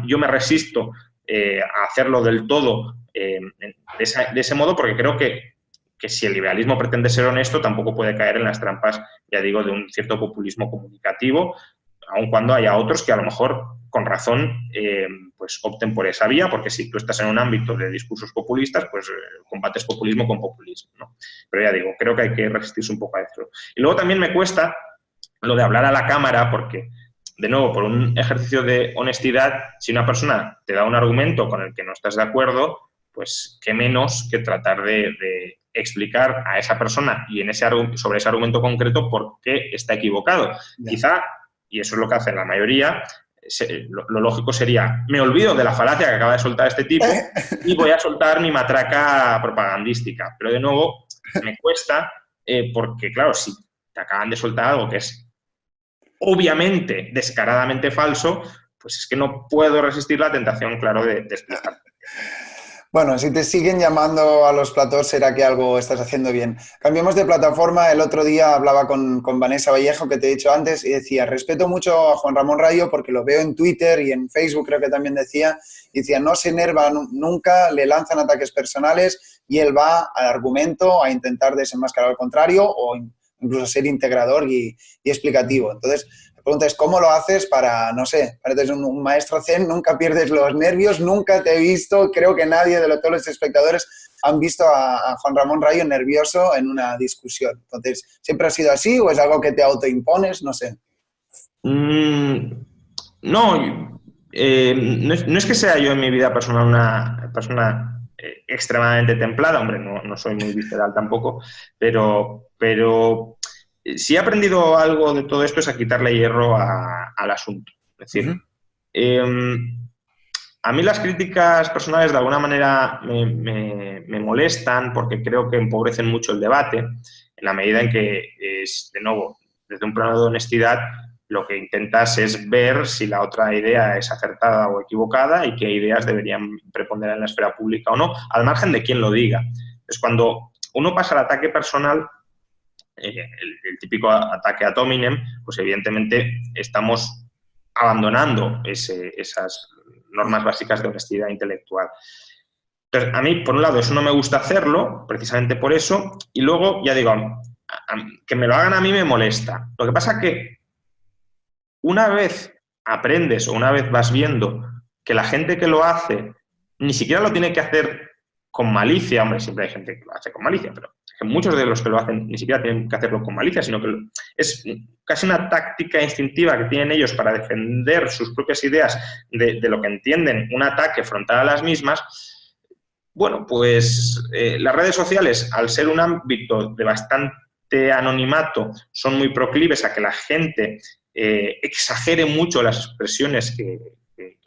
Yo me resisto a hacerlo del todo de ese modo porque creo que si el liberalismo pretende ser honesto, tampoco puede caer en las trampas, ya digo, de un cierto populismo comunicativo, aun cuando haya otros que a lo mejor, con razón, pues opten por esa vía, porque si tú estás en un ámbito de discursos populistas, pues combates populismo con populismo, ¿no? Pero ya digo, creo que hay que resistirse un poco a esto. Y luego también me cuesta lo de hablar a la cámara, porque, de nuevo, por un ejercicio de honestidad, si una persona te da un argumento con el que no estás de acuerdo, pues qué menos que tratar de explicar a esa persona y sobre ese argumento concreto por qué está equivocado. Yeah. Quizá, y eso es lo que hacen la mayoría, lo lógico sería, me olvido de la falacia que acaba de soltar este tipo y voy a soltar mi matraca propagandística. Pero, de nuevo, me cuesta porque, claro, si te acaban de soltar algo que es obviamente, descaradamente falso, pues es que no puedo resistir la tentación, claro, de explicar. Bueno, si te siguen llamando a los platós, será que algo estás haciendo bien. Cambiemos de plataforma. El otro día hablaba con Vanessa Vallejo, que te he dicho antes, y decía, respeto mucho a Juan Ramón Rayo porque lo veo en Twitter y en Facebook, creo que también decía, y decía, no se enerva nunca, le lanzan ataques personales y él va al argumento a intentar desenmascarar al contrario o incluso ser integrador y explicativo. Entonces, la pregunta es, ¿cómo lo haces para, no sé, pareces un maestro zen, nunca pierdes los nervios, nunca te he visto, creo que nadie de todos los espectadores han visto a Juan Ramón Rayo nervioso en una discusión? Entonces, ¿siempre ha sido así o es algo que te autoimpones? No sé. No es que sea yo en mi vida personal una persona extremadamente templada, hombre, no soy muy visceral tampoco, pero si he aprendido algo de todo esto es a quitarle hierro al asunto. Es decir, a mí las críticas personales de alguna manera me molestan porque creo que empobrecen mucho el debate en la medida en que, de nuevo, desde un plano de honestidad, lo que intentas es ver si la otra idea es acertada o equivocada y qué ideas deberían preponderar en la esfera pública o no, al margen de quién lo diga. Entonces, cuando uno pasa al ataque personal, el típico ataque ad hominem, pues evidentemente estamos abandonando esas normas básicas de honestidad intelectual. Entonces, a mí, por un lado, eso no me gusta hacerlo, precisamente por eso, y luego, ya digo, que me lo hagan a mí me molesta. Lo que pasa es que una vez aprendes o una vez vas viendo que la gente que lo hace ni siquiera lo tiene que hacer con malicia, hombre, siempre hay gente que lo hace con malicia, pero que muchos de los que lo hacen ni siquiera tienen que hacerlo con malicia, sino que es casi una táctica instintiva que tienen ellos para defender sus propias ideas de lo que entienden un ataque frontal a las mismas. Bueno, pues las redes sociales, al ser un ámbito de bastante anonimato, son muy proclives a que la gente exagere mucho las expresiones que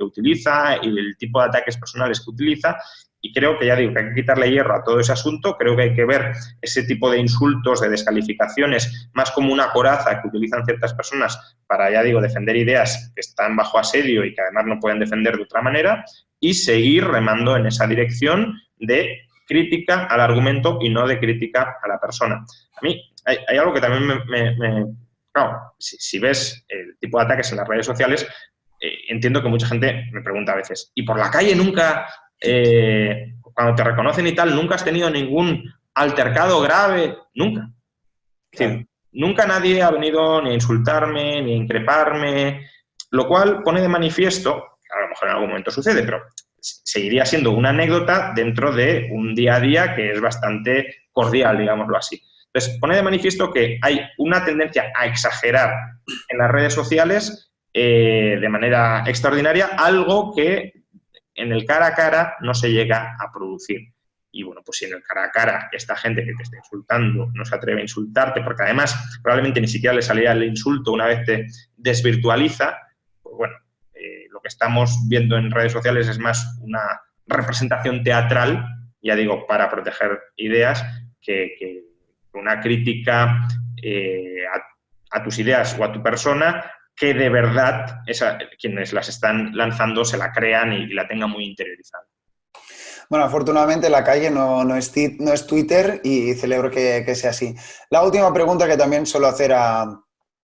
utiliza y el tipo de ataques personales que utiliza, y creo que, ya digo, que hay que quitarle hierro a todo ese asunto. Creo que hay que ver ese tipo de insultos, de descalificaciones, más como una coraza que utilizan ciertas personas para, ya digo, defender ideas que están bajo asedio y que además no pueden defender de otra manera, y seguir remando en esa dirección de crítica al argumento y no de crítica a la persona. A mí hay algo que también claro, si ves el tipo de ataques en las redes sociales, entiendo que mucha gente me pregunta a veces, ¿y por la calle nunca, cuando te reconocen y tal, nunca has tenido ningún altercado grave? Nunca. Es decir, nunca nadie ha venido ni a insultarme, ni a increparme, lo cual pone de manifiesto, a lo mejor en algún momento sucede, pero seguiría siendo una anécdota dentro de un día a día que es bastante cordial, digámoslo así. Entonces, pone de manifiesto que hay una tendencia a exagerar en las redes sociales de manera extraordinaria, algo que en el cara a cara no se llega a producir. Y bueno, pues si en el cara a cara esta gente que te está insultando no se atreve a insultarte, porque además probablemente ni siquiera le salía el insulto una vez te desvirtualiza, pues bueno, lo que estamos viendo en redes sociales es más una representación teatral, ya digo, para proteger ideas, que una crítica a tus ideas o a tu persona, que de verdad quienes las están lanzando se la crean y la tengan muy interiorizada. Bueno, afortunadamente la calle no es Twitter y celebro que sea así. La última pregunta que también suelo hacer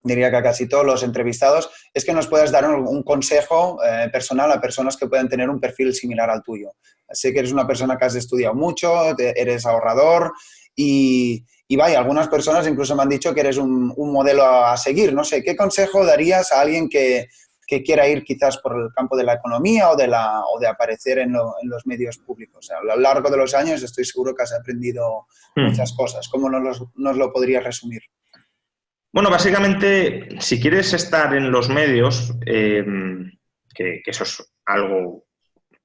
diría que a casi todos los entrevistados, es que nos puedas dar un consejo personal a personas que puedan tener un perfil similar al tuyo. Sé que eres una persona que has estudiado mucho, eres ahorrador y vaya, algunas personas incluso me han dicho que eres un modelo a seguir. No sé, ¿qué consejo darías a alguien que quiera ir quizás por el campo de la economía o de aparecer en los medios públicos? O sea, a lo largo de los años estoy seguro que has aprendido muchas cosas. ¿Cómo nos lo podrías resumir? Bueno, básicamente, si quieres estar en los medios, que eso es algo...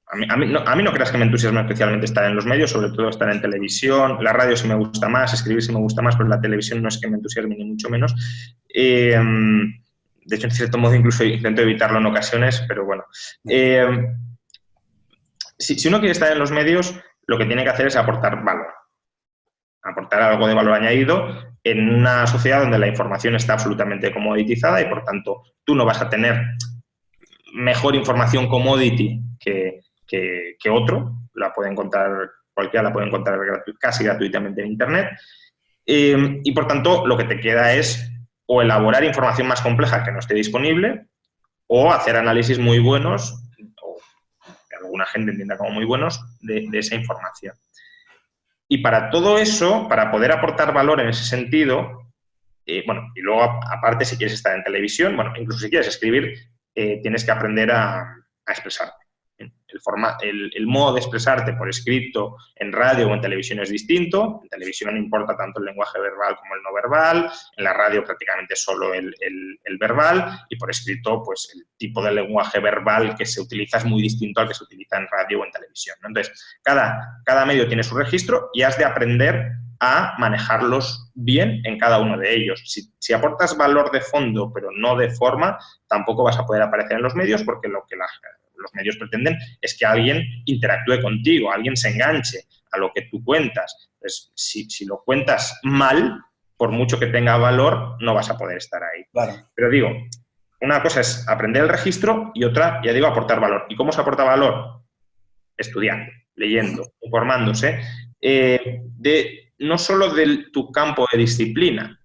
A mí no creas que me entusiasma especialmente estar en los medios, sobre todo estar en televisión. La radio sí me gusta más, escribir sí me gusta más, pero la televisión no es que me entusiasme ni mucho menos. De hecho, en cierto modo incluso intento evitarlo en ocasiones, pero bueno. Si uno quiere estar en los medios, lo que tiene que hacer es aportar valor. Aportar algo de valor añadido en una sociedad donde la información está absolutamente comoditizada y, por tanto, tú no vas a tener mejor información commodity que otro. La puede encontrar, cualquiera la puede encontrar casi gratuitamente en Internet. Y, por tanto, lo que te queda es o elaborar información más compleja que no esté disponible o hacer análisis muy buenos, o que alguna gente entienda como muy buenos, de esa información. Y para todo eso, para poder aportar valor en ese sentido, bueno, y luego aparte si quieres estar en televisión, bueno, incluso si quieres escribir, tienes que aprender a expresarte. El modo de expresarte por escrito en radio o en televisión es distinto. En televisión no importa tanto el lenguaje verbal como el no verbal, en la radio prácticamente solo el verbal, y por escrito pues el tipo de lenguaje verbal que se utiliza es muy distinto al que se utiliza en radio o en televisión, ¿no? Entonces, cada medio tiene su registro y has de aprender a manejarlos bien en cada uno de ellos. Si aportas valor de fondo pero no de forma, tampoco vas a poder aparecer en los medios, porque lo que los medios pretenden es que alguien interactúe contigo, alguien se enganche a lo que tú cuentas. Entonces, si lo cuentas mal, por mucho que tenga valor, no vas a poder estar ahí. Claro. Pero digo, una cosa es aprender el registro y otra, ya digo, aportar valor. ¿Y cómo se aporta valor? Estudiando, leyendo, informándose, no solo de tu campo de disciplina.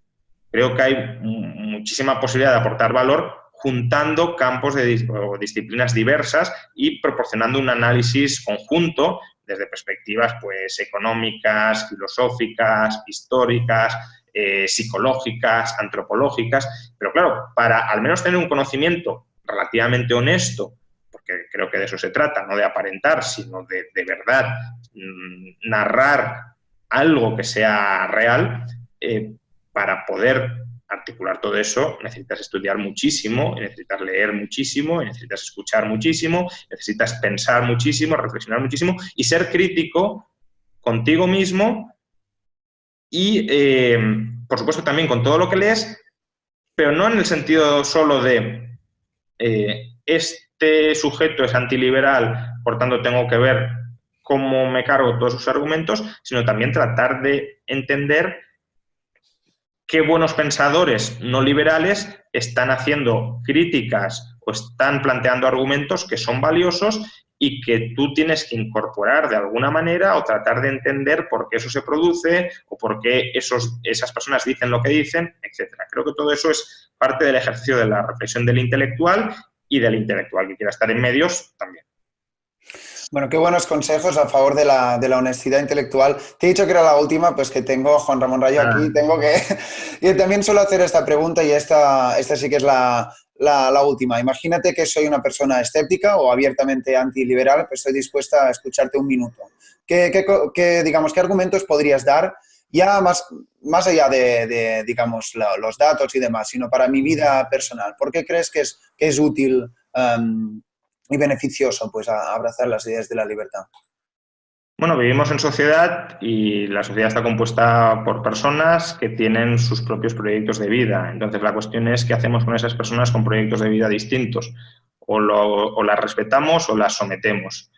Creo que hay muchísima posibilidad de aportar valor juntando campos o disciplinas diversas y proporcionando un análisis conjunto desde perspectivas pues, económicas, filosóficas, históricas, psicológicas, antropológicas. Pero claro, para al menos tener un conocimiento relativamente honesto, porque creo que de eso se trata, no de aparentar, sino de verdad narrar algo que sea real, para poder articular todo eso necesitas estudiar muchísimo, necesitas leer muchísimo, necesitas escuchar muchísimo, necesitas pensar muchísimo, reflexionar muchísimo y ser crítico contigo mismo y, por supuesto, también con todo lo que lees, pero no en el sentido solo de este sujeto es antiliberal, por tanto tengo que ver cómo me cargo todos sus argumentos, sino también tratar de entender qué buenos pensadores no liberales están haciendo críticas o están planteando argumentos que son valiosos y que tú tienes que incorporar de alguna manera o tratar de entender por qué eso se produce o por qué esas personas dicen lo que dicen, etcétera. Creo que todo eso es parte del ejercicio de la reflexión del intelectual y del intelectual que quiera estar en medios también. Bueno, qué buenos consejos a favor de la honestidad intelectual. Te he dicho que era la última, pues que tengo a Juan Ramón Rayo aquí, tengo que... Y también suelo hacer esta pregunta y esta sí que es la última. Imagínate que soy una persona escéptica o abiertamente antiliberal, pues estoy dispuesta a escucharte un minuto. Digamos, ¿qué argumentos podrías dar ya más allá de digamos, los datos y demás, sino para mi vida personal? ¿Por qué crees que es útil y beneficioso pues abrazar las ideas de la libertad? Bueno, vivimos en sociedad y la sociedad está compuesta por personas que tienen sus propios proyectos de vida. Entonces, la cuestión es qué hacemos con esas personas con proyectos de vida distintos. O las respetamos o las sometemos.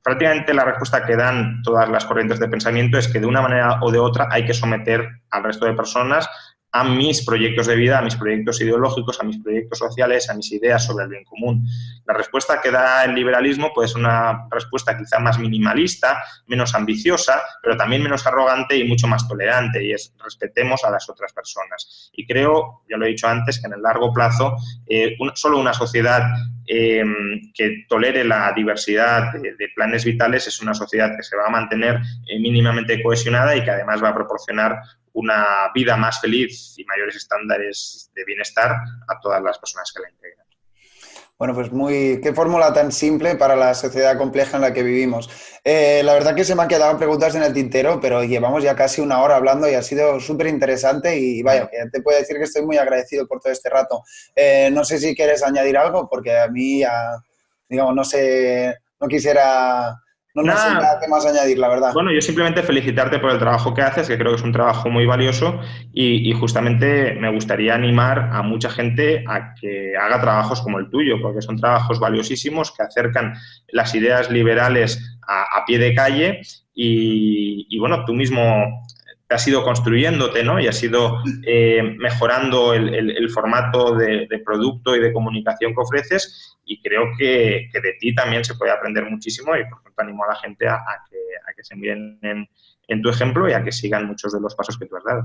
Prácticamente la respuesta que dan todas las corrientes de pensamiento es que de una manera o de otra hay que someter al resto de personas a mis proyectos de vida, a mis proyectos ideológicos, a mis proyectos sociales, a mis ideas sobre el bien común. La respuesta que da el liberalismo puede ser una respuesta quizá más minimalista, menos ambiciosa, pero también menos arrogante y mucho más tolerante, y es respetemos a las otras personas. Y creo, ya lo he dicho antes, que en el largo plazo solo una sociedad que tolere la diversidad de planes vitales es una sociedad que se va a mantener mínimamente cohesionada y que además va a proporcionar una vida más feliz y mayores estándares de bienestar a todas las personas que la integran. Bueno, pues qué fórmula tan simple para la sociedad compleja en la que vivimos. La verdad que se me han quedado preguntas en el tintero, pero llevamos ya casi una hora hablando y ha sido súper interesante y vaya, que te puedo decir que estoy muy agradecido por todo este rato. No sé si quieres añadir algo, porque a mí ya, digamos, no sé, no quisiera... No sé nada que más añadir, la verdad. Bueno, yo simplemente felicitarte por el trabajo que haces, que creo que es un trabajo muy valioso y justamente me gustaría animar a mucha gente a que haga trabajos como el tuyo, porque son trabajos valiosísimos que acercan las ideas liberales a pie de calle y bueno, tú mismo te has ido construyéndote, ¿no? Y has ido mejorando el formato de producto y de comunicación que ofreces y creo que de ti también se puede aprender muchísimo y por tanto animo a la gente a que se miren en tu ejemplo y a que sigan muchos de los pasos que tú has dado.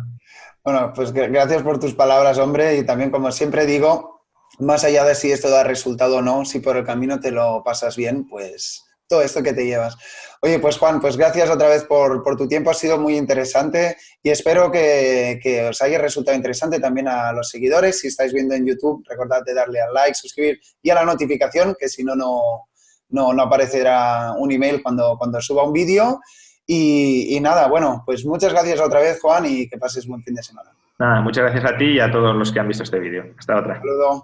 Bueno, pues gracias por tus palabras, hombre, y también, como siempre digo, más allá de si esto da resultado o no, si por el camino te lo pasas bien, pues todo esto que te llevas. Oye, pues Juan, pues gracias otra vez por tu tiempo, ha sido muy interesante y espero que os haya resultado interesante también a los seguidores. Si estáis viendo en YouTube, recordad de darle al like, suscribir y a la notificación, que si no, no aparecerá un email cuando suba un vídeo. Y nada, bueno, pues muchas gracias otra vez, Juan, y que pases buen fin de semana. Nada, muchas gracias a ti y a todos los que han visto este vídeo. Hasta otra. Saludos.